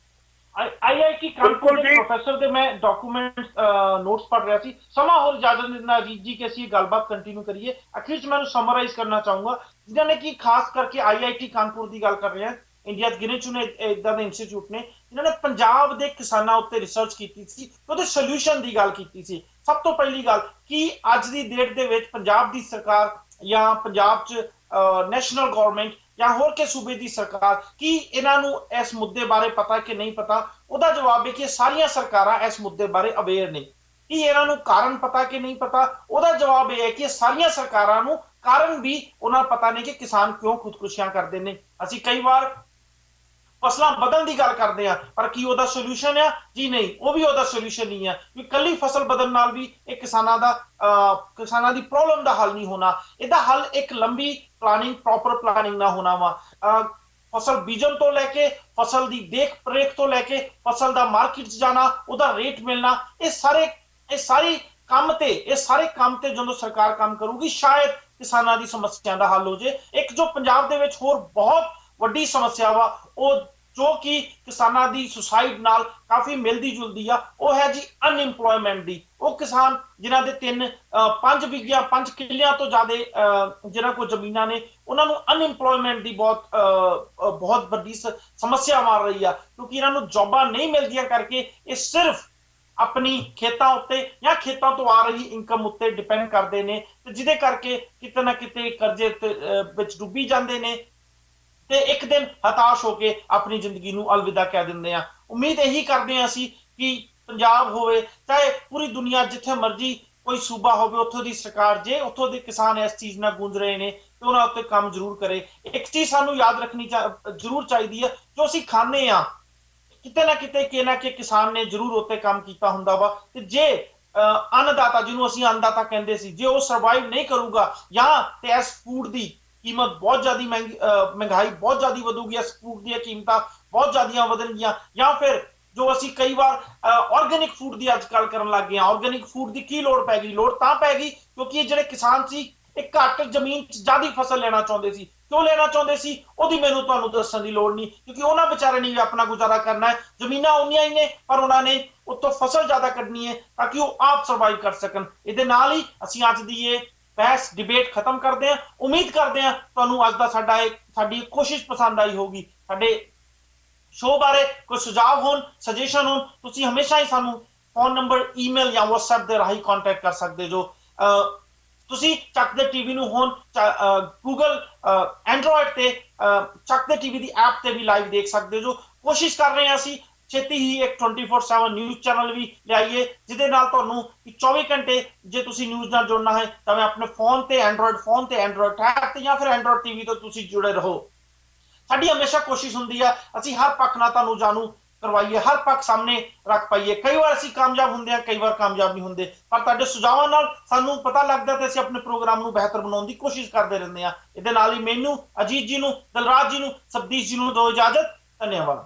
IIT ਕਾਨਪੁਰ ਦੇ ਪ੍ਰੋਫੈਸਰ ਦੇ ਮੈਂ ਡਾਕੂਮੈਂਟਸ ਨੋਟਸ ਪੜ੍ਹ ਰਿਹਾ ਸੀ। ਸਮਾਂ ਹੋਰ ਇਜਾਜ਼ਤ ਦੇਣਾ ਅਜੀਤ ਜੀ ਕਿ ਅਸੀਂ ਗੱਲਬਾਤ ਕੰਟੀਨਿਊ ਕਰੀਏ। ਅਖੀਰ 'ਚ ਮੈਨੂੰ ਸਮਰਾਈਜ਼ ਕਰਨਾ ਚਾਹੂੰਗਾ ਜਿਨ੍ਹਾਂ ਨੇ ਕਿ ਖਾਸ ਕਰਕੇ IIT ਕਾਨਪੁਰ ਦੀ ਗੱਲ ਕਰ ਰਹੇ ਹਾਂ, ਇੰਡੀਆ 'ਚ ਗਿਣੇ ਚੁਣੇ ਇੱਦਾਂ ਦੇ ਇੰਸਟੀਚਿਊਟ ਨੇ ਜਿਨ੍ਹਾਂ ਨੇ ਪੰਜਾਬ ਦੇ ਕਿਸਾਨਾਂ ਉੱਤੇ ਰਿਸਰਚ ਕੀਤੀ ਸੀ, ਉਹਦੇ ਸੋਲੂਸ਼ਨ ਦੀ ਗੱਲ ਕੀਤੀ ਸੀ। ਸਭ ਤੋਂ ਪਹਿਲੀ ਗੱਲ ਕਿ ਅੱਜ ਦੀ ਡੇਟ ਦੇ ਵਿੱਚ ਪੰਜਾਬ ਦੀ ਸਰਕਾਰ ਜਾਂ ਪੰਜਾਬ 'ਚ ਨੈਸ਼ਨਲ ਗਵਰਨਮੈਂਟ ਜਾਂ ਹੋਰ ਕੇ ਸੂਬੇ ਦੀ ਸਰਕਾਰ ਕੀ ਇਹਨਾਂ ਨੂੰ ਇਸ ਮੁੱਦੇ ਬਾਰੇ ਪਤਾ ਕਿ ਨਹੀਂ ਪਤਾ? ਉਹਦਾ ਜਵਾਬ ਹੈ ਕਿ ਸਾਰੀਆਂ ਸਰਕਾਰਾਂ ਇਸ ਮੁੱਦੇ ਬਾਰੇ ਅਵੇਅਰ ਨੇ। ਕੀ ਇਹਨਾਂ ਨੂੰ ਕਾਰਨ ਪਤਾ ਕਿ ਨਹੀਂ ਪਤਾ? ਉਹਦਾ ਜਵਾਬ ਇਹ ਹੈ ਕਿ ਸਾਰੀਆਂ ਸਰਕਾਰਾਂ ਨੂੰ ਕਾਰਨ ਵੀ ਉਹਨਾਂ ਪਤਾ ਨਹੀਂ ਕਿ ਕਿਸਾਨ ਕਿਉਂ ਖੁਦਕੁਸ਼ੀਆਂ ਕਰਦੇ ਨੇ। ਅਸੀਂ ਕਈ ਵਾਰ ਫਸਲਾਂ ਬਦਲਣ ਦੀ ਗੱਲ ਕਰਦੇ ਆ, ਪਰ ਕੀ ਉਹਦਾ ਸੋਲੂਸ਼ਨ ਆ? ਜੀ ਨਹੀਂ, ਉਹ ਵੀ ਉਹਦਾ ਸੋਲੂਸ਼ਨ ਨਹੀਂ ਹੈ। ਕਿ ਕੱਲੀ ਫਸਲ ਬਦਲਣ ਨਾਲ ਵੀ ਇਹ ਕਿਸਾਨਾਂ ਦੀ ਪ੍ਰੋਬਲਮ ਦਾ ਹੱਲ ਨਹੀਂ ਹੋਣਾ। ਇਹਦਾ ਹੱਲ ਇੱਕ ਲੰਬੀ ਪਲਾਨਿੰਗ, ਪ੍ਰੋਪਰ ਪਲਾਨਿੰਗ ਨਾ ਹੋਣਾ ਵਾ। ਫਸਲ ਬੀਜਣ ਤੋਂ ਲੈ ਕੇ ਫਸਲ ਦੀ ਦੇਖ ਰੇਖ ਤੋਂ ਲੈ ਕੇ ਫਸਲ ਦਾ ਮਾਰਕੀਟ 'ਚ ਜਾਣਾ, ਉਹਦਾ ਰੇਟ ਮਿਲਣਾ, ਇਹ ਸਾਰੇ ਕੰਮ ਤੇ ਜਦੋਂ ਸਰਕਾਰ ਕੰਮ ਕਰੂਗੀ ਸ਼ਾਇਦ ਕਿਸਾਨਾਂ ਦੀ ਸਮੱਸਿਆ ਦਾ ਹੱਲ ਹੋ ਜੇ। ਇੱਕ ਜੋ ਪੰਜਾਬ ਦੇ ਵਿੱਚ ਹੋਰ ਬਹੁਤ ਵੱਡੀ ਸਮੱਸਿਆ ਵਾ, ਉਹ ਜੋ ਕਿ ਕਿਸਾਨਾਂ ਦੀ ਸੁਸਾਈਡ ਨਾਲ ਕਾਫੀ ਮਿਲਦੀ ਜੁਲਦੀ ਆ, ਉਹ ਹੈ ਜੀ ਅਨਇੰਪਲੋਇਮੈਂਟ ਦੀ। ਉਹ ਕਿਸਾਨ ਜਿਨ੍ਹਾਂ ਦੇ 5 ਕਿੱਲਿਆਂ ਤੋਂ ਜ਼ਿਆਦਾ ਜਿਨ੍ਹਾਂ ਕੋਲ ਜ਼ਮੀਨਾਂ ਨੇ, ਉਹਨਾਂ ਨੂੰ ਅਨਇੰਪਲੋਇਮੈਂਟ ਦੀ ਬਹੁਤ ਵੱਡੀ ਸਮੱਸਿਆ ਮਾਰ ਰਹੀ ਆ, ਕਿਉਂਕਿ ਇਹਨਾਂ ਨੂੰ ਜੌਬਾਂ ਨਹੀਂ ਮਿਲਦੀਆਂ ਕਰਕੇ ਇਹ ਸਿਰਫ ਆਪਣੀ ਖੇਤਾਂ ਉੱਤੇ ਜਾਂ ਖੇਤਾਂ ਤੋਂ ਆ ਰਹੀ ਇਨਕਮ ਉੱਤੇ ਡਿਪੈਂਡ ਕਰਦੇ ਨੇ, ਤੇ ਜਿਹਦੇ ਕਰਕੇ ਕਿਤੇ ਨਾ ਕਿਤੇ ਕਰਜ਼ੇ ਵਿੱਚ ਡੁੱਬੀ ਜਾਂਦੇ ਨੇ ਤੇ ਇੱਕ ਦਿਨ ਹਤਾਸ਼ ਹੋ ਕੇ ਆਪਣੀ ਜ਼ਿੰਦਗੀ ਨੂੰ ਅਲਵਿਦਾ ਕਹਿ ਦਿੰਦੇ ਆ। ਉਮੀਦ ਇਹੀ ਕਰਦੇ ਆ ਅਸੀਂ ਕਿ ਪੰਜਾਬ ਹੋਵੇ ਚਾਹੇ ਪੂਰੀ ਦੁਨੀਆ ਜਿੱਥੇ ਮਰਜ਼ੀ ਕੋਈ ਸੂਬਾ ਹੋਵੇ, ਉੱਥੋਂ ਦੀ ਸਰਕਾਰ ਜੇ ਉੱਥੋਂ ਦੇ ਕਿਸਾਨ ਇਸ ਚੀਜ਼ ਨਾਲ ਗੂੰਜ ਰਹੇ ਨੇ ਤੇ ਉਹਨਾਂ ਉੱਤੇ ਕੰਮ ਜ਼ਰੂਰ ਕਰੇ। ਇੱਕ ਚੀਜ਼ ਸਾਨੂੰ ਯਾਦ ਰੱਖਣੀ ਜ਼ਰੂਰ ਚਾਹੀਦੀ ਹੈ, ਜੋ ਅਸੀਂ ਖਾਂਦੇ ਆ ਕਿਤੇ ਨਾ ਕਿ ਕਿਸਾਨ ਨੇ ਜ਼ਰੂਰ ਉੱਤੇ ਕੰਮ ਕੀਤਾ ਹੁੰਦਾ ਵਾ। ਤੇ ਜੇ ਅੰਨਦਾਤਾ, ਜਿਹਨੂੰ ਅਸੀਂ ਅੰਨਦਾਤਾ ਕਹਿੰਦੇ ਸੀ, ਜੇ ਉਹ ਸਰਵਾਈਵ ਨਹੀਂ ਕਰੂਗਾ ਜਾਂ ਤੇ ਇਸ ਫੂਡ ਦੀ ਕੀਮਤ ਬਹੁਤ ਜ਼ਿਆਦਾ ਮਹਿੰਗਾਈ ਬਹੁਤ ਜ਼ਿਆਦਾ ਵਧੂਗੀ, ਇਸ ਫੂਡ ਦੀਆਂ ਕੀਮਤਾਂ ਬਹੁਤ ਜ਼ਿਆਦੀਆਂ ਵਧਣਗੀਆਂ, ਜਾਂ ਫਿਰ ਜੋ ਅਸੀਂ ਕਈ ਵਾਰ ਆਰਗੈਨਿਕ ਫੂਡ ਦੀ ਅੱਜ ਕੱਲ੍ਹ ਕਰਨ ਲੱਗ ਗਏ ਹਾਂ। ਆਰਗੈਨਿਕ ਫੂਡ ਦੀ ਕੀ ਲੋੜ ਪੈ ਗਈ? ਲੋੜ ਤਾਂ ਪੈ ਗਈ ਕਿਉਂਕਿ ਇਹ ਜਿਹੜੇ ਕਿਸਾਨ ਸੀ ਇਹ ਘੱਟ ਜ਼ਮੀਨ 'ਚ ਜ਼ਿਆਦਾ ਫਸਲ ਲੈਣਾ ਚਾਹੁੰਦੇ ਸੀ। ਕਿਉਂ ਲੈਣਾ ਚਾਹੁੰਦੇ ਸੀ? ਉਹਦੀ ਮੈਨੂੰ ਤੁਹਾਨੂੰ ਦੱਸਣ ਦੀ ਲੋੜ ਨਹੀਂ, ਕਿਉਂਕਿ ਉਹਨਾਂ ਵਿਚਾਰੇ ਨੇ ਵੀ ਆਪਣਾ ਗੁਜ਼ਾਰਾ ਕਰਨਾ ਹੈ। ਜ਼ਮੀਨਾਂ ਉਨੀਆਂ ਹੀ ਨੇ, ਪਰ ਉਹਨਾਂ ਨੇ ਉੱਤੋਂ ਫਸਲ ਜ਼ਿਆਦਾ ਕੱਢਣੀ ਹੈ ਤਾਂ ਕਿ ਉਹ ਆਪ ਸਰਵਾਈਵ ਕਰ ਸਕਣ। ਇਹਦੇ ਨਾਲ ਹੀ ਅਸੀਂ ਅੱਜ ਦੀ ਇਹ ਬਹਿਸ ਡਿਬੇਟ ਖਤਮ ਕਰਦੇ ਹਾਂ। ਉਮੀਦ ਕਰਦੇ ਹਾਂ ਤੁਹਾਨੂੰ ਅੱਜ ਦਾ ਸਾਡੀ ਕੋਸ਼ਿਸ਼ ਪਸੰਦ ਆਈ ਹੋਗੀ। ਸਾਡੇ ਸ਼ੋਅ ਬਾਰੇ ਕੋਈ ਸੁਝਾਅ ਹੋਣ, ਸੁਜੈਸ਼ਨ ਹੋਣ, ਤੁਸੀਂ ਹਮੇਸ਼ਾ ਹੀ ਸਾਨੂੰ ਫੋਨ ਨੰਬਰ, ਈਮੇਲ ਜਾਂ WhatsApp ਦੇ ਰਾਹੀਂ ਕੰਟੈਕਟ ਕਰ ਸਕਦੇ ਜੋ। ਤੁਸੀਂ ਚੱਕ ਦੇ ਟੀਵੀ ਨੂੰ ਹੁਣ ਗੂਗਲ ਐਂਡਰੋਇਡ ਤੇ ਚੱਕ ਦੇ ਟੀਵੀ ਦੀ ਐਪ ਤੇ ਵੀ ਲਾਈਵ ਦੇਖ ਸਕਦੇ ਜੋ। ਕੋਸ਼ਿਸ਼ ਕਰ ਰਹੇ ਹਾਂ ਅਸੀਂ ਛੇਤੀ ਹੀ ਇੱਕ 24/7 ਨਿਊਜ਼ ਚੈਨਲ ਵੀ ਲਿਆਈਏ, ਜਿਹਦੇ ਨਾਲ ਤੁਹਾਨੂੰ 24 ਘੰਟੇ ਜੇ ਤੁਸੀਂ ਨਿਊਜ਼ ਨਾਲ ਜੁੜਨਾ ਹੈ ਤਾਂ ਆਪਣੇ ਫੋਨ ਤੇ ਐਂਡਰੋਇਡ ਐਪ ਤੇ ਜਾਂ ਫਿਰ ਐਂਡਰੋਇਡ ਟੀਵੀ ਤੋਂ ਤੁਸੀਂ ਜੁੜੇ ਰਹੋ। ਸਾਡੀ ਹਮੇਸ਼ਾ ਕੋਸ਼ਿਸ਼ ਹੁੰਦੀ ਹੈ ਅਸੀਂ ਹਰ ਪੱਖ ਨਾਲ ਤੁਹਾਨੂੰ ਜਾਣੂ ਕਰਵਾਈਏ, ਹਰ ਪੱਖ ਸਾਹਮਣੇ ਰੱਖ ਪਾਈਏ। ਕਈ ਵਾਰ ਅਸੀਂ ਕਾਮਯਾਬ ਹੁੰਦੇ ਹਾਂ, ਕਈ ਵਾਰ ਕਾਮਯਾਬ ਨਹੀਂ ਹੁੰਦੇ, ਪਰ ਤੁਹਾਡੇ ਸੁਝਾਵਾਂ ਨਾਲ ਸਾਨੂੰ ਪਤਾ ਲੱਗਦਾ ਤੇ ਅਸੀਂ ਆਪਣੇ ਪ੍ਰੋਗਰਾਮ ਨੂੰ ਬਿਹਤਰ ਬਣਾਉਣ ਦੀ ਕੋਸ਼ਿਸ਼ ਕਰਦੇ ਰਹਿੰਦੇ ਹਾਂ। ਇਹਦੇ ਨਾਲ ਹੀ ਮੈਨੂੰ, ਅਜੀਤ ਜੀ ਨੂੰ, ਦਲਰਾਜ ਜੀ ਨੂੰ, ਸਬਦੀਸ਼ ਜੀ ਨੂੰ ਦਿਓ ਇਜਾਜ਼ਤ। ਧੰਨਵਾਦ।